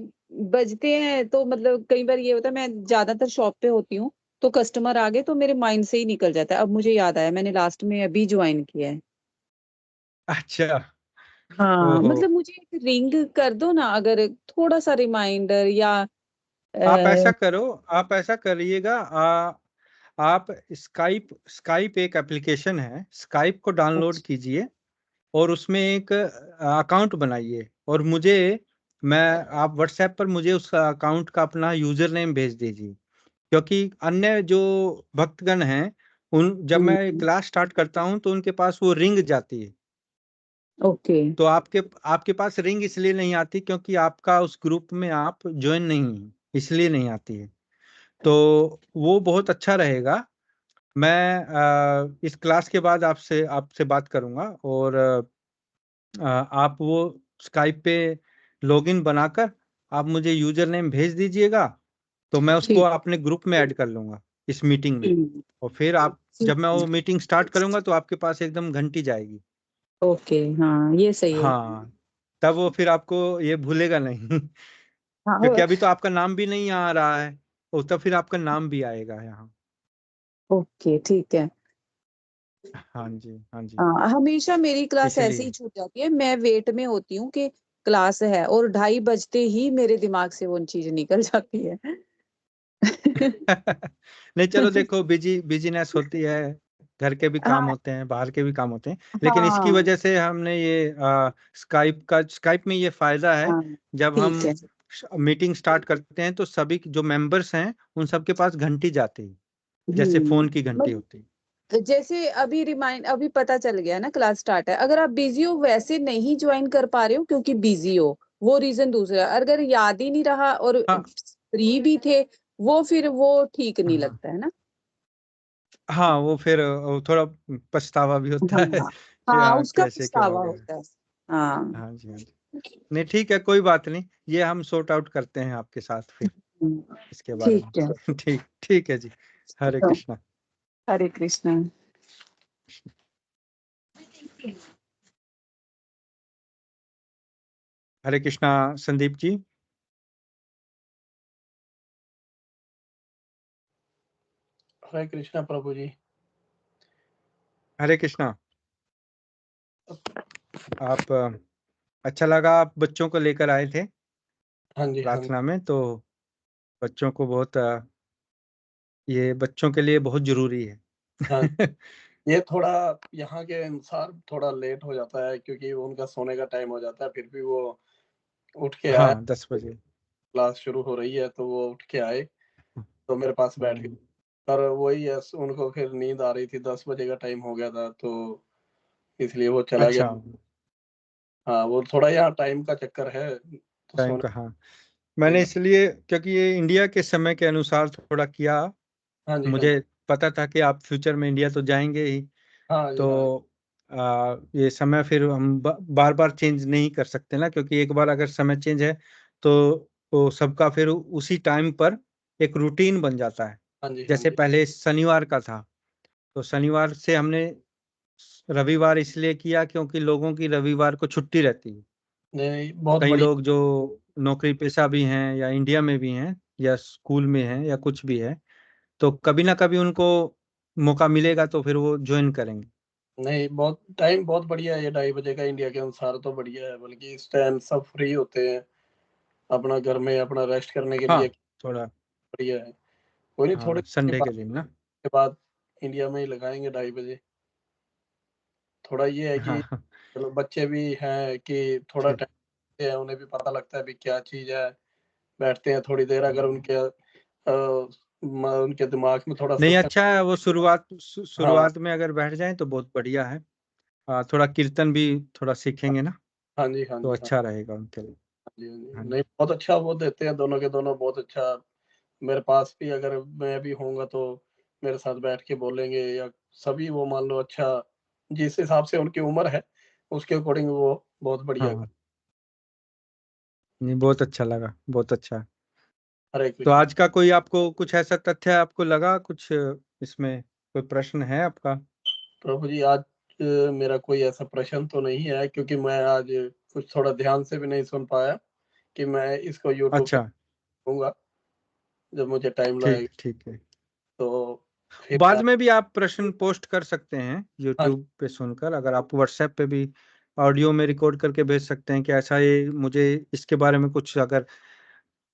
बजते हैं तो मतलब कई बार ये होता है, मैं ज्यादातर शॉप पे होती हूँ तो कस्टमर आ गए तो मेरे माइंड से ही निकल जाता है। अब मुझे याद आया, मैंने लास्ट में अभी ज्वाइन किया है। अच्छा। हाँ, ओहो। मतलब मुझे एक रिंग कर दो ना, अगर थोड़ा सा रिमाइंडर या आप ऐसा अ, करो, आप ऐसा करिएगा, आप स्काइप स्काइप एक एप्लीकेशन है, स्काइप को डाउनलोड अच्छा, कीजिए और उसमें एक अकाउंट बनाइए, और मैं आप व्हाट्सएप पर मुझे उस अकाउंट का अपना यूजर नेम भेज दीजिए। क्योंकि अन्य जो भक्तगण हैं, उन जब मैं हम्म, क्लास स्टार्ट करता हूं तो उनके पास वो रिंग जाती है। ओके तो आपके पास रिंग इसलिए नहीं आती क्योंकि आपका उस ग्रुप में आप ज्वाइन नहीं है, इसलिए नहीं आती है। तो वो बहुत अच्छा रहेगा। मैं इस क्लास के बाद आपसे आपसे बात करूंगा, और आप वो स्काइप पे लॉगिन बनाकर आप मुझे यूजर नेम भेज दीजिएगा, तो मैं उसको ठीक। अपने ग्रुप में ऐड कर लूंगा इस मीटिंग में। हम्म, और फिर आप, ठीक जब मैं है। वो मीटिंग स्टार्ट करूंगा तो आपके पास एकदम घंटी जाएगी। ओके, हाँ ये सही है। हाँ, तब वो फिर आपको ये भूलेगा नहीं। क्योंकि हाँ, अभी तो आपका नाम भी नहीं आ रहा है, और तब फिर आपका नाम भी आएगा यहाँ। ओके ठीक है। हाँ जी, हाँ जी। हमेशा मेरी क्लास ऐसे ही इसलिए छूट जाती है, मैं वेट में होती हूँ कि क्लास है, और 2:30 बजते ही मेरे दिमाग से वो चीज निकल जाती है। नहीं, चलो देखो, बिजीनेस होती है, घर के भी काम हाँ होते हैं, बाहर के भी काम होते हैं, लेकिन इसकी हाँ वजह से हमने ये स्काइप में ये फायदा है। हाँ, जब ठीक हम है। मीटिंग स्टार्ट करते हैं तो सभी जो मेंबर्स हैं उन सबके पास घंटी जाती है, जैसे फोन की घंटी मतलब होती है। जैसे अभी पता चल गया ना क्लास स्टार्ट है, अगर आप बिजी हो, वैसे नहीं ज्वाइन कर पा रहे हो क्योंकि बिजी हो, वो रीजन दूसरा। अगर याद ही नहीं रहा और हाँ फ्री भी थे, वो फिर वो ठीक नहीं हाँ लगता है ना। हाँ, वो फिर थोड़ा पछतावा भी होता है हाँ कि हाँ, हाँ, उसका कैसे क्या हो पछतावा गया। होता है। हाँ। हाँ जी, हाँ जी। नहीं, ठीक है, कोई बात नहीं, ये हम सॉर्ट आउट करते हैं आपके साथ फिर इसके बारे में। ठीक है। ठीक ठीक है जी। हरे तो कृष्णा। हरे कृष्णा। हरे कृष्णा संदीप जी। हरे कृष्णा प्रभु जी। हरे कृष्णा। आप अच्छा लगा आप बच्चों को लेकर आए थे हाँ जी, हाँ प्रार्थना जी। में, तो बच्चों को बहुत ये बच्चों के लिए बहुत जरूरी है। हाँ ये थोड़ा यहाँ के अनुसार थोड़ा लेट हो जाता है, क्योंकि उनका सोने का टाइम हो जाता है, फिर भी वो उठ के आया, हाँ 10 बजे। क्लास शुरू हो रही है तो वो उठ के आए, तो मेरे पास बैठ गए। पर वही है, उनको फिर नींद आ रही थी, 10 बजे का टाइम हो गया था, तो इसलिए वो चला गया। अच्छा, हाँ, वो थोड़ा यहाँ टाइम का चक्कर है, तो टाइम सोने का, हाँ। मैंने इसलिए, क्योंकि ये इंडिया के समय के अनुसार थोड़ा किया। हाँ जी, हाँ जी, मुझे पता था कि आप फ्यूचर में इंडिया तो जाएंगे ही, हाँ जी, हाँ तो ये समय फिर हम बार बार चेंज नहीं कर सकते ना, क्योंकि एक बार अगर समय चेंज है तो सबका फिर उसी टाइम पर एक रूटीन बन जाता है। हाँ जी, हाँ जैसे जी। पहले शनिवार का था, तो शनिवार से हमने रविवार इसलिए किया क्योंकि लोगों की रविवार को छुट्टी रहती है। नहीं, बहुत कई बढ़िया। लोग जो नौकरी पेशा भी हैं या इंडिया में भी हैं या स्कूल में हैं या कुछ भी है, तो कभी ना कभी उनको मौका मिलेगा तो फिर वो ज्वाइन करेंगे। नहीं, बहुत टाइम बहुत बढ़िया है ये, 2:30 बजे का इंडिया के अनुसार तो बढ़िया है, बल्कि इस टाइम सब फ्री होते हैं, अपना घर में अपना रेस्ट करने के लिए हाँ थोड़ा, बढ़िया है। कोई नहीं, थोड़े हाँ के संडे बाद के दिन ना। के बाद इंडिया में ही लगाएंगे 2:30 बजे। थोड़ा ये है कि हाँ चलो बच्चे भी हैं कि थोड़ा ठीक। टाइम है, उन्हें भी पता लगता है भी क्या चीज़ है, बैठते हैं थोड़ी देर, अगर उनके दिमाग में थोड़ा नहीं, सस्पेंस। अच्छा है वो हाँ, शुरुआत में अगर बैठ जाएं तो बहुत बढ़िया है। थोड़ा कीर्तन भी थोड़ा सीखेंगे ना, हाँ जी, हाँ तो जी, हाँ अच्छा रहेगा उनके लिए। जी, हाँ जी। हाँ नहीं, बहुत अच्छा वो देते हैं, दोनों के दोनों बहुत अच्छा। मेरे पास भी अगर मैं भी होऊँगा तो मेरे साथ बैठ के बोलेंगे, या सभी वो मान लो अच्छा, जिस हिसाब से उनकी उम्र है, उसके अकॉर्डिंग वो बहुत बढ़िया हाँ, नहीं बहुत अच्छा लगा, बहुत अच्छा। हरे तो कृष्ण। आज का कोई आपको कुछ ऐसा तथ्य आपको लगा कुछ, इसमें कोई प्रश्न है आपका? प्रभु जी, आज मेरा कोई ऐसा प्रश्न तो नहीं है, क्योंकि मैं आज कुछ थोड़ा ध्यान से भी नहीं सुन पाया, कि मैं इसको यूट्यूब पे अच्छा, देखूँगा, जब मुझे टाइम ठीक लगेगा, ठीक है। तो फिर बाद मैं। में भी आप प्रश्न पोस्ट कर सकते हैं हाँ, यूट्यूब पे सुनकर, अगर आप व्हाट्सएप पे भी ऑडियो में रिकॉर्ड करके भेज सकते हैं कि ऐसा, ये मुझे इसके बारे में कुछ अगर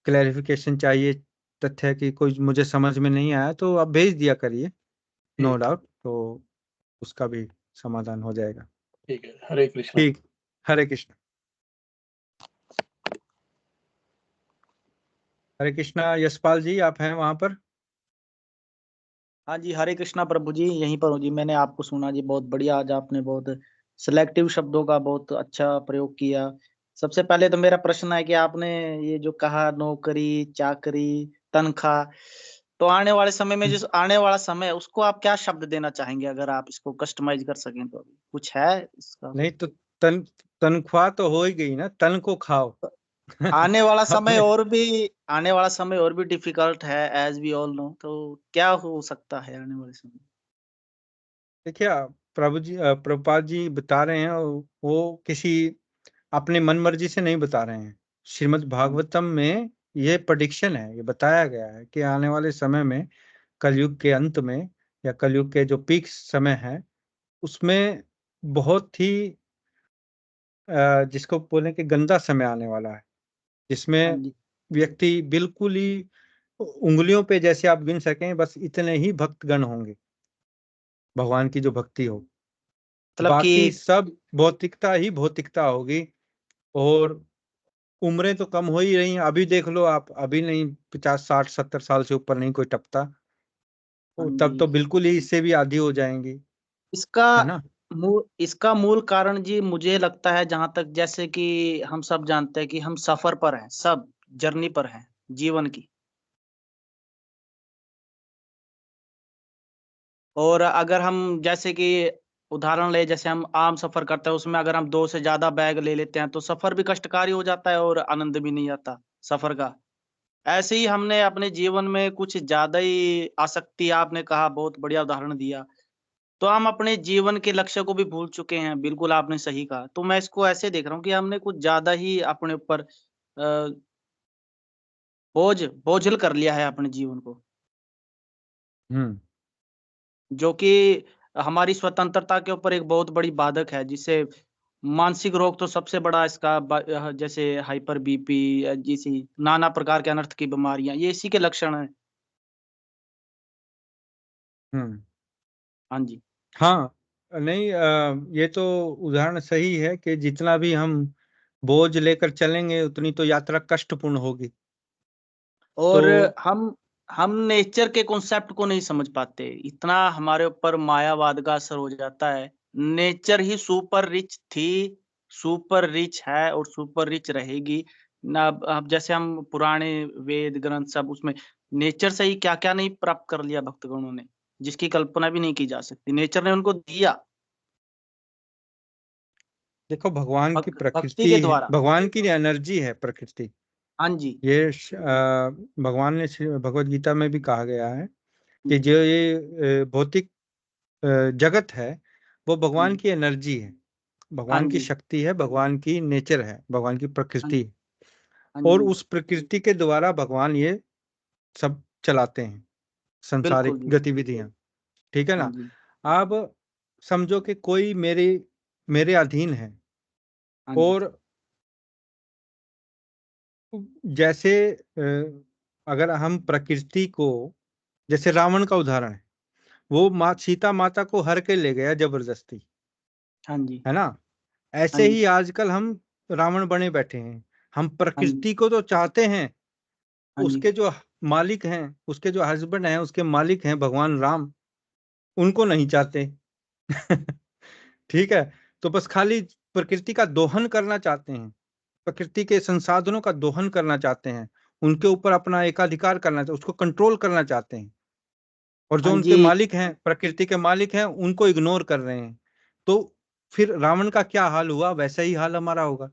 क्लैरिफिकेशन चाहिए, तथ्य कि कोई मुझे समझ में नहीं आया, तो आप भेज दिया करिए। नो ठीक, डाउट, तो उसका भी समाधान हो जाएगा। ठीक है। हरे कृष्ण। ठीक। हरे कृष्ण। हरे कृष्णा। यशपाल जी, आप हैं वहां पर? हाँ जी, हरे कृष्णा प्रभु जी, यहीं पर हूँ जी। मैंने आपको सुना जी, बहुत बढ़िया। आज आपने बहुत सिलेक्टिव शब्दों का बहुत अच्छा प्रयोग किया। सबसे पहले तो मेरा प्रश्न है कि आपने ये जो कहा नौकरी, चाकरी, तनख्वाह, तो आने वाले समय में, जो आने वाला समय है, उसको आप क्या शब्द देना चाहेंगे? अगर आप इसको कस्टमाइज कर सकें तो कुछ है इसका? नहीं तो तनख्वाह तो हो ही गई ना, तन को खाओ। आने वाला समय अपने, और भी आने वाला समय और भी डिफिकल्ट है, एज वी ऑल नो। तो क्या हो सकता है आने वाले समय? देखिए प्रभुपाद जी बता रहे हैं, वो किसी अपने मन मर्जी से नहीं बता रहे हैं। श्रीमद् हाँ जी, भागवतम में ये प्रेडिक्शन है, ये बताया गया है कि आने वाले समय में, कलयुग के अंत में या कलयुग के जो पीक समय है, उसमें बहुत ही जिसको बोले कि गंदा समय आने वाला है, हाँ जिसमें जी। व्यक्ति बिल्कुल ही उंगलियों पे जैसे आप गिन सकें, बस इतने ही भक्तगण होंगे, भगवान की जो भक्ति हो। मतलब कि बाकी सब भौतिकता ही भौतिकता होगी। और उम्रें तो कम हो ही रही हैं, अभी देख लो आप, अभी नहीं 50 60 70 साल से ऊपर नहीं कोई टपता, हाँ तब जी, तो बिल्कुल ही इससे भी आधी हो जाएंगी, इसका है ना। इसका मूल कारण जी मुझे लगता है, जहां तक जैसे कि हम सब जानते हैं कि हम सफर पर हैं, सब जर्नी पर हैं जीवन की। और अगर हम जैसे कि उदाहरण ले, जैसे हम आम सफर करते हैं, उसमें अगर हम 2 से ज्यादा बैग ले लेते हैं तो सफर भी कष्टकारी हो जाता है और आनंद भी नहीं आता सफर का। ऐसे ही हमने अपने जीवन में कुछ ज्यादा ही आसक्ति, आपने कहा, बहुत बढ़िया उदाहरण दिया, तो हम अपने जीवन के लक्ष्य को भी भूल चुके हैं। बिल्कुल आपने सही कहा। तो मैं इसको ऐसे देख रहा हूँ कि हमने कुछ ज़्यादा ही अपने ऊपर बोझिल कर लिया है अपने जीवन को, हम्म। जो कि हमारी स्वतंत्रता के ऊपर एक बहुत बड़ी बाधक है, जिससे मानसिक रोग तो सबसे बड़ा इसका जैसे हाइपर बीपी, जैसी नाना प्रकार के अनर्थ की बीमारियां, ये इसी के लक्षण हैं। हम्म। हाँ जी। हाँ, नहीं ये तो उदाहरण सही है कि जितना भी हम बोझ लेकर चलेंगे उतनी तो यात्रा कष्टपूर्ण होगी। और तो हम नेचर के कॉन्सेप्ट को नहीं समझ पाते, इतना हमारे ऊपर मायावाद का असर हो जाता है। नेचर ही सुपर रिच थी, सुपर रिच है और सुपर रिच रहेगी ना। अब जैसे हम पुराने वेद ग्रंथ सब उसमें नेचर से ही क्या क्या नहीं प्राप्त कर लिया भक्तगणों ने, जिसकी कल्पना भी नहीं की जा सकती, नेचर ने उनको दिया देखो, भगवान की भक्ति के प्रकृति है, द्वारा। भगवान की एनर्जी है प्रकृति। हाँ जी। ये भगवान ने भगवत गीता में भी कहा गया है कि जी, जो ये भौतिक जगत है वो हाँ भगवान जी, की एनर्जी है, हाँ भगवान की जी, शक्ति है, भगवान की नेचर है, भगवान की हाँ प्रकृति है। हाँ और जी, उस प्रकृति के द्वारा भगवान ये सब चलाते हैं, बिल्कुल संसारिक जी, गतिविधियां। ठीक है हाँ ना। जी, अब समझो कि कोई मेरे अधीन है, हाँ जी, और जैसे अगर हम प्रकृति को, जैसे रावण का उदाहरण है, वो सीता माता को हर के ले गया जबरदस्ती, हाँ जी, है ना। हाँ ऐसे जी, ही आजकल हम रावण बने बैठे हैं। हम हाँ जी, प्रकृति को तो चाहते हैं, हाँ जी, उसके जो मालिक हैं, उसके जो हस्बैंड हैं, उसके मालिक हैं भगवान राम, उनको नहीं चाहते। ठीक है। तो बस खाली प्रकृति का दोहन करना चाहते हैं, प्रकृति के संसाधनों का दोहन करना चाहते हैं, उनके ऊपर अपना एकाधिकार करना चाहते, उसको कंट्रोल करना चाहते हैं। और जो हाँ उनके जी, मालिक हैं, प्रकृति के मालिक हैं, उनको इग्नोर कर रहे हैं। तो फिर रावण का क्या हाल हुआ, वैसा ही हाल हमारा होगा।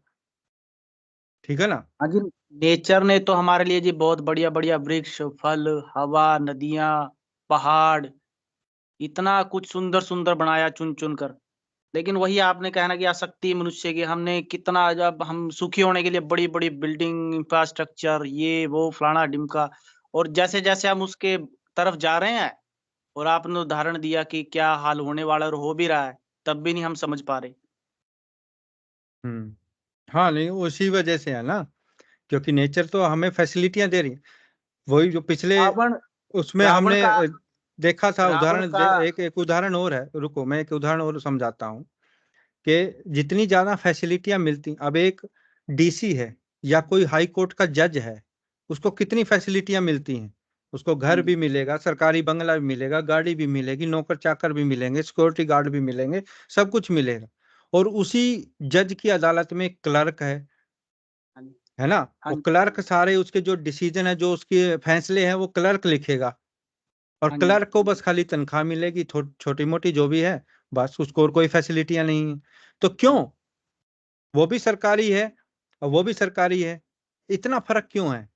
ठीक है ना। हाँ जी। नेचर ने तो हमारे लिए जी बहुत बढ़िया बढ़िया वृक्ष, फल, हवा, नदियां, पहाड़, इतना कुछ सुंदर सुंदर बनाया चुन चुन कर। लेकिन वही आपने कहना कि आसक्ति मनुष्य की, हमने कितना, जब हम सुखी होने के लिए बड़ी बड़ी बिल्डिंग, इंफ्रास्ट्रक्चर, ये वो फलाना ढिमका, और जैसे जैसे हम उसके तरफ जा रहे हैं, और आपने उदाहरण दिया कि क्या हाल होने वाला और हो भी रहा है, तब भी नहीं हम समझ पा रहे। हम्म। हाँ, नहीं, उसी वजह से है ना, क्योंकि नेचर तो हमें फैसिलिटियां दे रही है। वही जो पिछले रावण उसमें रावण हमने का देखा था रावण उदाहरण, का एक उदाहरण और है, रुको मैं एक उदाहरण और समझाता हूँ कि जितनी ज्यादा फैसिलिटियां मिलती, अब एक डीसी है या कोई हाई कोर्ट का जज है, उसको कितनी फैसिलिटियां मिलती हैं। उसको हाँ घर जी, भी मिलेगा, सरकारी बंगला भी मिलेगा, गाड़ी भी मिलेगी, नौकर चाकर भी मिलेंगे, सिक्योरिटी गार्ड भी मिलेंगे, सब कुछ मिलेगा। और उसी जज की अदालत में एक क्लर्क हाँ जी, है ना। हाँ वो जी, क्लर्क सारे उसके जो डिसीजन है, जो उसके फैसले हैं, वो क्लर्क लिखेगा। और हाँ जी, क्लर्क को बस खाली तनख्वाह मिलेगी, छोटी मोटी जो भी है, बस उसको और कोई फैसिलिटियां नहीं है। तो हाँ क्यों, जी, वो भी सरकारी है और वो भी सरकारी है, इतना फर्क क्यों है।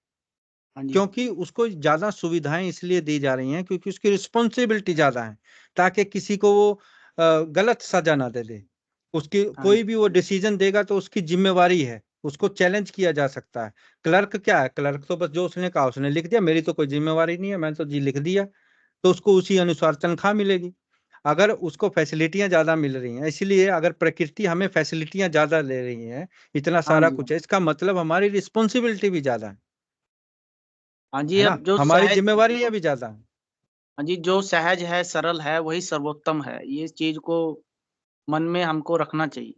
हाँ जी, क्योंकि उसको ज्यादा सुविधाएं इसलिए दी जा रही हैं क्योंकि उसकी रिस्पॉन्सिबिलिटी ज्यादा है, ताकि किसी को वो गलत सजा ना दे दे। उसकी हाँ जी, कोई भी वो डिसीजन देगा तो उसकी जिम्मेवारी है, उसको चैलेंज किया जा सकता है। क्लर्क क्या है, क्लर्क तो बस जो उसने कहा उसने लिख दिया, मेरी तो कोई जिम्मेवारी नहीं है, मैं तो जी लिख दिया। तो उसको उसी अनुसार तनख्वाह मिलेगी। अगर उसको फैसिलिटियां ज्यादा मिल रही हैं, इसलिए अगर प्रकृति हमें फैसिलिटियां ज्यादा ले रही है, इतना हाँ सारा जी, कुछ है, इसका मतलब हमारी रिस्पॉन्सिबिलिटी भी ज्यादा हाँ जी। है ना, अब जो हमारी सहज जिम्मेवारी भी ज्यादा है। हाँ जी, जो सहज है, सरल है, वही सर्वोत्तम है। ये चीज को मन में हमको रखना चाहिए।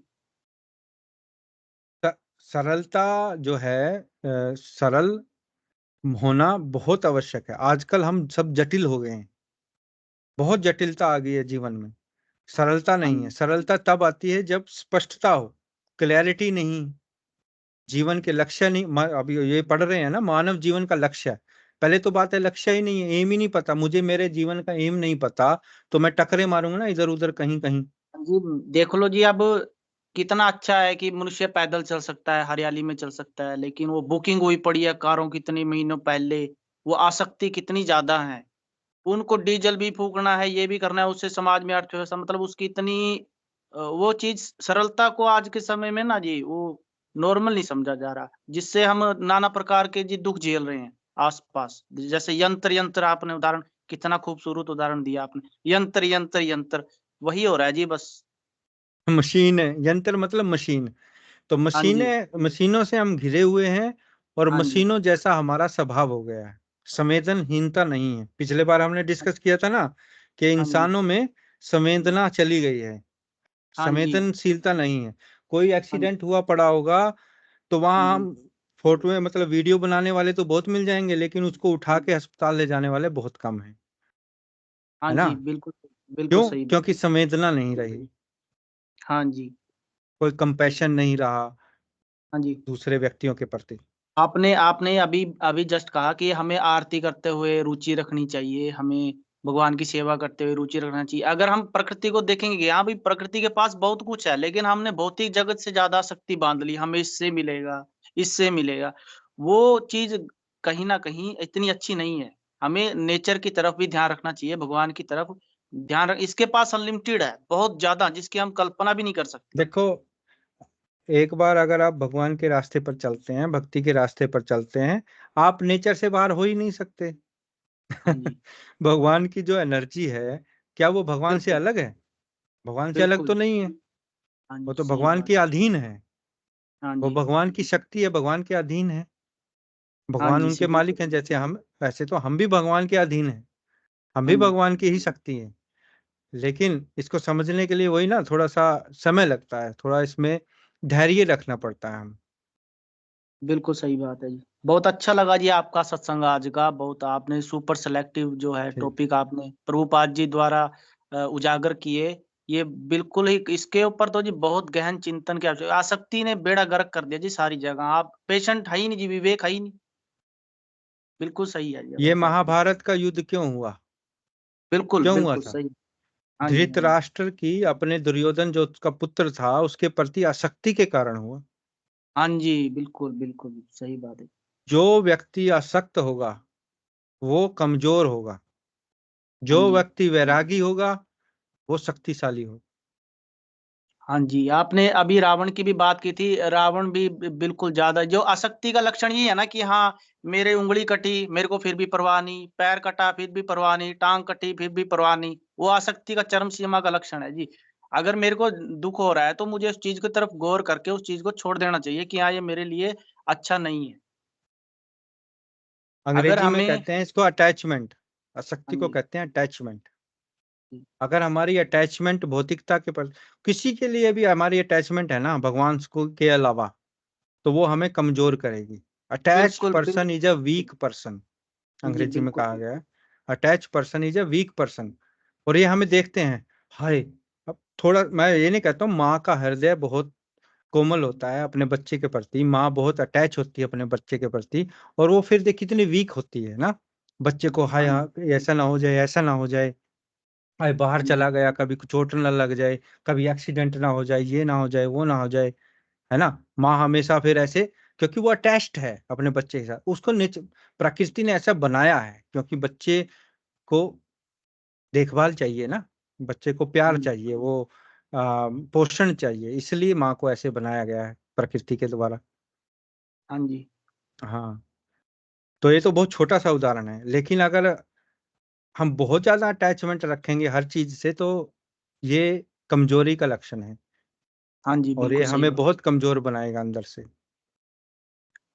सरलता जो है, सरल होना बहुत आवश्यक है। आजकल हम सब जटिल हो गए हैं, बहुत जटिलता आ गई है जीवन में। सरलता हाँ नहीं है। जी, सरलता तब आती है जब स्पष्टता हो, क्लैरिटी नहीं, जीवन के लक्ष्य नहीं। अभी ये पढ़ रहे हैं ना, मानव जीवन का लक्ष्य है। पहले तो बात है लक्ष्य ही नहीं है, एम ही नहीं पता मुझे, मेरे जीवन का एम नहीं पता, तो मैं टकरे मारूंगा ना इधर उधर कहीं कहीं। हाँ जी। देख लो जी, अब कितना अच्छा है कि मनुष्य पैदल चल सकता है, हरियाली में चल सकता है, लेकिन वो बुकिंग हुई पड़ी है कारों कितने महीनों पहले। वो आसक्ति कितनी ज्यादा है, उनको डीजल भी फूकना है, ये भी करना है, उससे समाज में अर्थव्यवस्था, मतलब उसकी इतनी वो चीज, सरलता को आज के समय में ना जी, वो नॉर्मल नहीं समझा जा रहा, जिससे हम नाना प्रकार के जी दुख झेल रहे हैं आसपास। जैसे यंत्र यंत्र, आपने उदाहरण, कितना खूबसूरत उदाहरण दिया आपने, यंत्र यंत्र यंत्र, वही हो रहा है जी बस। मशीन है, यंत्र मतलब मशीन। तो हाँ जी, मशीनों से हम घिरे हुए हैं, और हाँ जी, मशीनों जैसा हमारा स्वभाव हो गया है। संवेदनहीनता नहीं है। पिछले बार हमने डिस्कस किया था ना कि हाँ जी, इंसानों में संवेदना चली गई है, हाँ जी। संवेदनशीलता नहीं है। कोई हाँ जी। एक्सीडेंट हुआ पड़ा होगा तो वहां हाँ जी। हम फोटो में मतलब वीडियो बनाने वाले तो बहुत मिल जाएंगे, लेकिन उसको उठा के अस्पताल ले जाने वाले बहुत कम हैं, हाँ है ना? जी, बिल्कुल बिल्कुल क्यों? सही बात। क्योंकि संवेदना नहीं रही, हाँ जी। कोई कंपैशन नहीं रहा हाँ जी। दूसरे व्यक्तियों के प्रति। आपने आपने अभी अभी जस्ट कहा कि हमें आरती करते हुए रुचि रखनी चाहिए, हमें भगवान की सेवा करते हुए रुचि रखना चाहिए। अगर हम प्रकृति को देखेंगे, हाँ भाई प्रकृति के पास बहुत कुछ है, लेकिन हमने भौतिक जगत से ज़्यादा शक्ति बाँध ली, हमें इससे मिलेगा, इससे मिलेगा। वो चीज़ कहीं न कहीं इतनी अच्छी नहीं है। हमें नेचर की तरफ भी ध्यान रखना चाहिए, भगवान की तरफ ध्यान रख इसके पास अनलिमिटेड है, बहुत ज़्यादा जिसकी हम कल्पना भी नहीं कर सकते। देखो, एक बार अगर आप भगवान के रास्ते पर चलते हैं, भक्ति के रास्ते पर चलते हैं, आप नेचर से बाहर हो ही नहीं सकते। हाँ जी, भगवान की जो एनर्जी है, क्या वो भगवान से बिल्कुल, अलग है? भगवान से अलग तो बिल्कुल। नहीं है, हाँ वो जी, तो सही भगवान बात के है। अधीन है। हाँ वो जी। भगवान की शक्ति है, भगवान के अधीन है। हाँ भगवान जी, उनके बिल्कुल। मालिक हैं, जैसे हम, वैसे तो हम भी भगवान के अधीन हैं, हम हाँ भी जी, भगवान की ही शक्ति हैं। लेकिन इसको समझने के लिए वही ना, थोड़ा-सा समय लगता है, थोड़ा इसमें धैर्य रखना पड़ता है हमें। बिल्कुल सही बात है जी। बहुत अच्छा लगा जी आपका सत्संग आज का, बहुत आपने सुपर सेलेक्टिव जो है ठीक। टॉपिक आपने प्रभुपाद जी द्वारा उजागर किए। ये बिल्कुल ही इसके ऊपर तो जी बहुत गहन चिंतन की आवश्यकता आसक्ति ने बेड़ा गर्क कर दिया जी सारी जगह। आप पेशेंट है ही नहीं जी, विवेक है ही नहीं। बिल्कुल सही है जी ये आपकी बात। महाभारत का युद्ध क्यों हुआ? बिल्कुल, क्यों हुआ बिल्कुल था? सही। हाँ जी, हाँ जी। धृतराष्ट्र की अपने दुर्योधन जो उसका पुत्र था, उसके प्रति आसक्ति के कारण हुआ। हाँ जी, बिल्कुल, बिल्कुल सही बात है। जो व्यक्ति आसक्त होगा, वो कमज़ोर होगा। हाँ जो जी। व्यक्ति वैरागी होगा, वो शक्तिशाली होगा। हाँ जी, आपने अभी रावण की भी बात की थी। रावण भी बिल्कुल ज़्यादा जो आसक्ति का लक्षण ये है ना कि हाँ, मेरे उँगली कटी, मेरे को फिर भी परवाह नहीं, पैर कटा फिर भी परवाह नहीं, टाँग कटी फिर भी परवाह नहीं। वो आसक्ति का चरम सीमा का लक्षण है जी। अगर मेरे को दुःख हो रहा है तो मुझे उस चीज़ की तरफ गौर करके उस चीज़ को छोड़ देना चाहिए कि हाँ, ये मेरे लिए अच्छा नहीं है। अगर अंग्रेजी में हमें कहते हैं इसको अटैचमेंट, हाँ आसक्ति को जी, कहते हैं अटैचमेंट। जी, अगर हमारी अटैचमेंट भौतिकता के प्रति, किसी के लिए भी हमारी अटैचमेंट है ना भगवान को के अलावा, तो वो हमें कमज़ोर करेगी। अटैच्ड बिल्कुल, person is a weak person, जी, अंग्रेजी में बिल्कुल, कहा गया है। Attached person is a weak person. और ये हमें देखते हैं, हाय! अब थोड़ा मैं ये नहीं कहता हूँ, माँ का हृदय बहुत कोमल होता है अपने बच्चे के प्रति, माँ बहुत अटैच होती है अपने बच्चे के प्रति, और वो फिर देख कितनी वीक होती है ना, बच्चे को हाय हाँ जी, हाँ, ऐसा ना हो जाए, ऐसा ना हो जाए, हाय बाहर हाँ जी, चला गया, कभी चोट ना लग जाए, कभी एक्सीडेंट ना हो जाए, ये ना हो जाए, वो ना हो जाए, है ना? माँ हमेशा फिर ऐसे, क्योंकि वो अटैच्ड है अपने बच्चे के साथ, उसको प्रकृति ने ऐसा बनाया है क्योंकि बच्चे को देखभाल चाहिए ना, बच्चे को हाँ प्यार जी, चाहिए, वो पोषण चाहिए, इसलिए माँ को ऐसे बनाया गया है प्रकृति के द्वारा। हाँ जी, हाँ, तो ये तो बहुत छोटा-सा उदाहरण है, लेकिन अगर हम बहुत ज़्यादा अटैचमेंट रखेंगे हर चीज़ से, तो ये कमज़ोरी का लक्षण है हाँ जी, और ये बिल्कुल सही हमें बात। बहुत कमज़ोर बनाएगा अंदर से,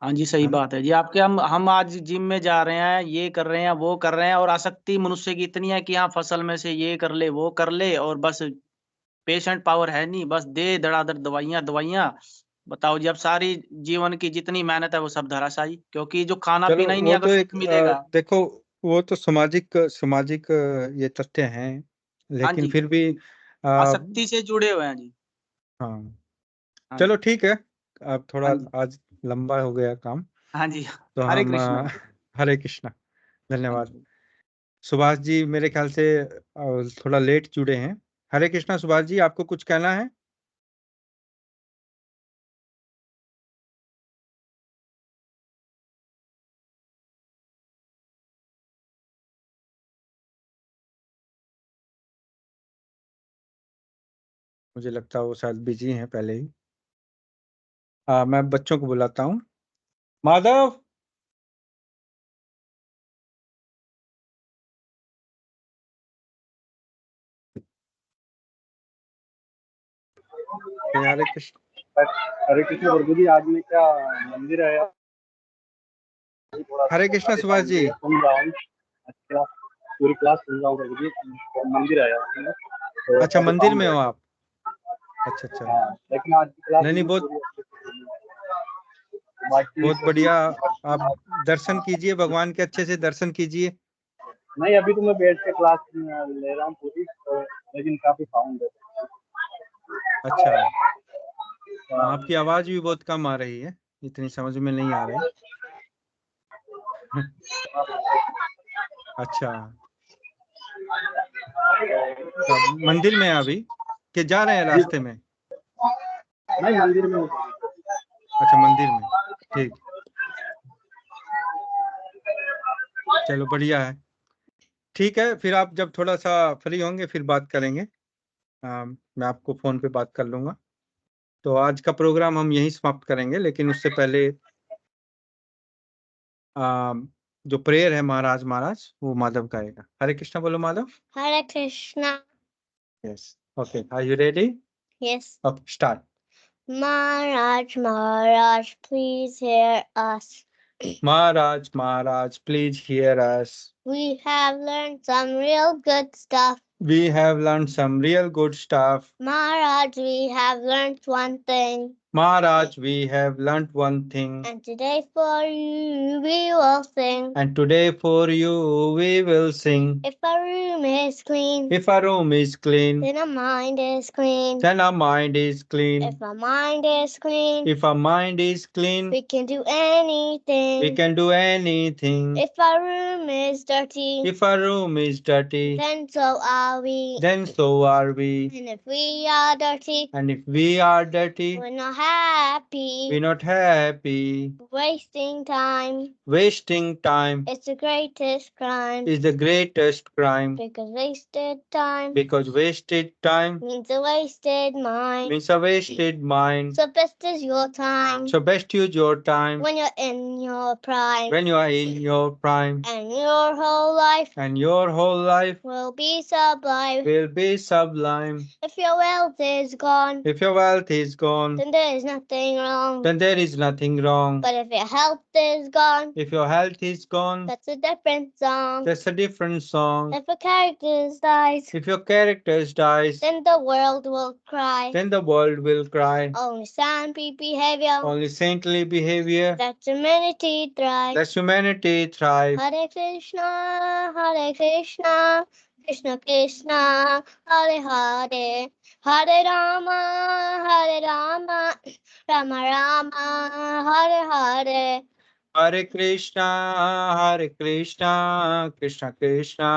हाँ जी, सही है ना? बात है जी। आपके हम आज जिम में जा रहे हैं, ये कर रहे हैं, वो कर रहे हैं और आसक्ति मनुष्य की इतनी है कि हाँ, फसल में से ये कर ले, वो कर ले और बस पेशेंट पावर है नहीं, बस दे धड़ाधड़ दवाइयाँ, दवाइयाँ। बताओ जी अब सारी जीवन की जितनी मेहनत है वो सब धराशायी क्योंकि जो चलो खाना-पीना ही नहीं वो अगर तो शुद्ध एक मिलेगा देखो, वो तो सामाजिक सामाजिक ये तथ्य हैं, हाँ लेकिन जी, फिर भी आसक्ति से जुड़े हुए हैं जी। हाँ, हाँ चलो जी, ठीक है, अब थोड़ा हाँ जी, आज लंबा हो गया काम, हाँ जी। तो हरे हम कृष्णा। हरे कृष्णा, हाँ धन्यवाद। जी। सुभाष जी मेरे ख्याल से थोड़ा लेट जुड़े हैं। हरे कृष्णा सुभाष जी, आपको कुछ कहना है? मुझे लगता है वो शायद बिज़ी हैं पहले ही। मैं बच्चों को बुलाता हूँ। माधव! हरे कृष्ण। हरे कृष्ण प्रभु जी, आज मैं क्या मंदिर आया, थोड़ा सा हरे बता कृष्णा देता सुभाष हूँ, जी। सुन रहा हूँ। क्लास पूरी क्लास सुन रहा हूँ प्रभु जी, मंदिर आया हूँ। तो अच्छा, काफी मंदिर काम में हो रहता आप? अच्छा अच्छा। है। हाँ, लेकिन आज की क्लास नहीं नहीं, मुझे बहुत पूरी अच्छे से सुनी है। बाकी बहुत बढ़िया। आप दर्शन कीजिए, भगवान के अच्छे से दर्शन कीजिए। नहीं, अभी तो मैं बैठ के क्लास ले रहा हूँ पूरी, तो लेकिन काफी साउंड है। अच्छा, हाँ, आपकी आवाज भी बहुत कम आ रही है, इतनी समझ में नहीं आ रही। अच्छा, तो आप मंदिर में हैं अभी कि जा रहे हैं रास्ते में? नहीं मंदिर में हूँ। अच्छा, मंदिर में, ठीक। चलो बढ़िया है, ठीक है। फिर आप जब थोड़ा सा फ्री होंगे फिर बात करेंगे। मैं आपको फोन पे बात कर लूंगा। तो आज का प्रोग्राम हम यहीं समाप्त करेंगे, लेकिन उससे पहले जो प्रेयर है महाराज वो माधव करेगा। हरे कृष्णा बोलो Madhav. Hare Krishna. Yes, okay, are you ready? Yes. Okay, start. Maharaj, please hear us. Maharaj, please hear us. We have learned some real good stuff. We have learned some real good stuff. Maharaj, we have learned one thing. Maharaj, we have learnt one thing. And today for you we will sing. And today for you we will sing. If our room is clean, If our room is clean, then our mind is clean. then our mind is clean. If our mind is clean, If our mind is clean, we can do anything. we can do anything. If our room is dirty, If our room is dirty, then so are we. then so are we. And if we are dirty, And if we are dirty, we're not happy. we're not happy. Wasting time Wasting time is the greatest crime. is the greatest crime, Because wasted time because wasted time means a wasted mind. means a wasted mind. So best is your time So best use your time when you're in your prime. when you are in your prime, And your whole life and your whole life will be sublime. will be sublime. If your wealth is gone, If your wealth is gone, then there is nothing wrong. then there is nothing wrong. But if your health is gone, If your health is gone, that's a different song. that's a different song. If a character dies, If your character dies, then the world will cry. then the world will cry. Only saintly behavior, Only saintly behavior, that humanity thrives. lets humanity thrive. Hare Krishna, Krishna Krishna, Hare Hare, Hare Rama, Rama Rama, Hare Hare. Hare Krishna, Krishna Krishna,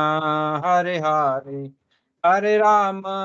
Hare Hare, Hare Rama,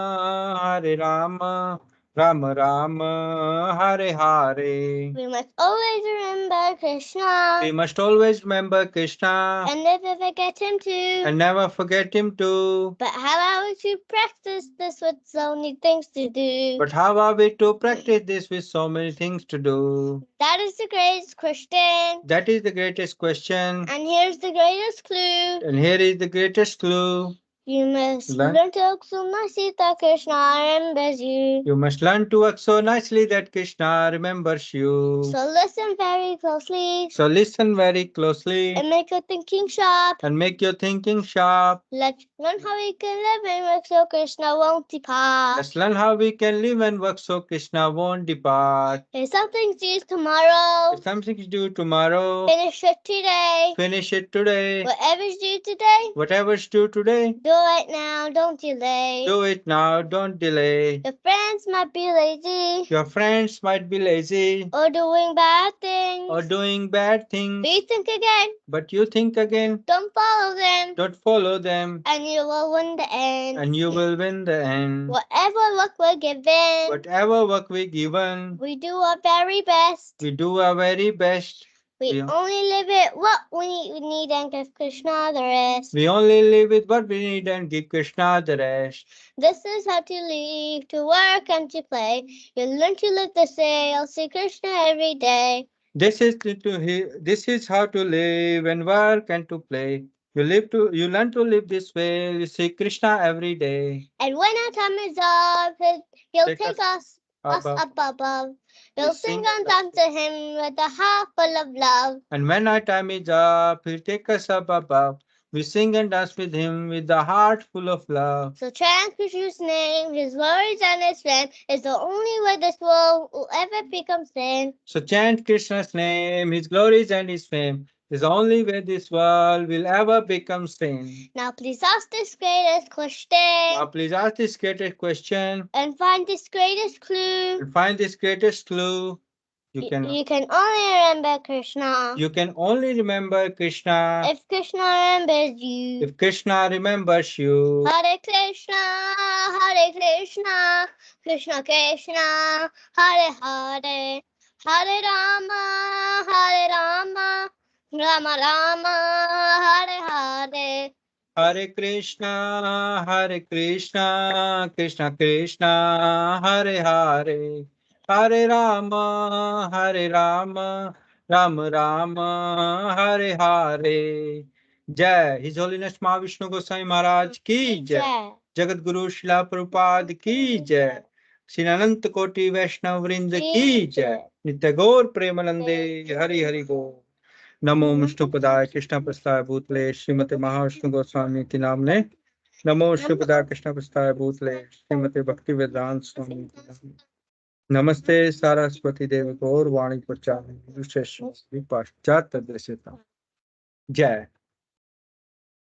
Rama Rama, Hare Hare. We must always remember Krishna. We must always remember Krishna And never forget him too. and never forget him too. But how are we to practice this with so many things to do? But how are we to practice this with so many things to do? That is the greatest question. That is the greatest question. And here's the greatest clue. And here is the greatest clue. You must Learn- learn to look so nicely that Krishna remembers you. You must learn to work so nicely that Krishna remembers you. So listen very closely So listen very closely and make your thinking sharp. and make your thinking sharp. Let's learn how we can live and work so Krishna won't depart. Let's learn how we can live and work so Krishna won't depart. If something's due tomorrow, If something is due tomorrow, finish it today. finish it today. Whatever's due today, Whatever's due today, do it now, don't delay. do it now, don't delay. Your friends might be lazy Your friends might be lazy or doing bad things. or doing bad things, But you think again, but you think again, don't follow them, don't follow them, and you will win the end. and you will win the end. Whatever luck we're given, Whatever work we given, we do our very best. we do our very best. We Yeah. only live it what we need and give Krishna the rest. We only live with what we need and give Krishna the rest. This is how to live, to work and to play. You learn to live this way, I'll see Krishna every day. This is how to live and work and to play. You learn to live this way. You see Krishna every day. And when our time is up, he'll Take take us us above. up above. We'll We'll sing sing and dance to him with a heart full of love. And when our time is up, He'll take us up above. We sing and dance with him with the heart full of love. So chant Krishna's name, his glories and his fame is the only way this world will ever become sane. So chant Krishna's name, his glories and his fame is the only way this world will ever become sane. Now please ask this greatest question. Now please ask this greatest question And find this greatest clue. and find this greatest clue. You can only remember Krishna. You can only remember Krishna If Krishna remembers you. if Krishna remembers you. Hare Krishna, Krishna Krishna, Hare Hare, Hare Rama, Rama Rama, Hare Hare. Hare Krishna, Krishna Krishna, Hare Hare, Hare Rama, Rama Rama, Hare Hare. जय his holiness Mahavishnu गोसाई महाराज की जय, जगत गुरु शिला प्रभुपाद की जय, श्री अनंत कोटि वैष्णव वृंद की जय, नित्य गौर प्रेमानंदे हरि हरि बोल। नमो विष्णुपदाय कृष्ण प्रस्ताय भूतले श्रीमते महाविष्णु गोस्वामी के नामने। नमो विष्णुपदाय कृष्ण प्रस्ताय भूतले श्रीमते भक्ति वेदांत स्वामी के नामने। नमस्ते सरस्वती देवी गौर वाणी प्रचार पाश्चात्य दृश्यता। जय।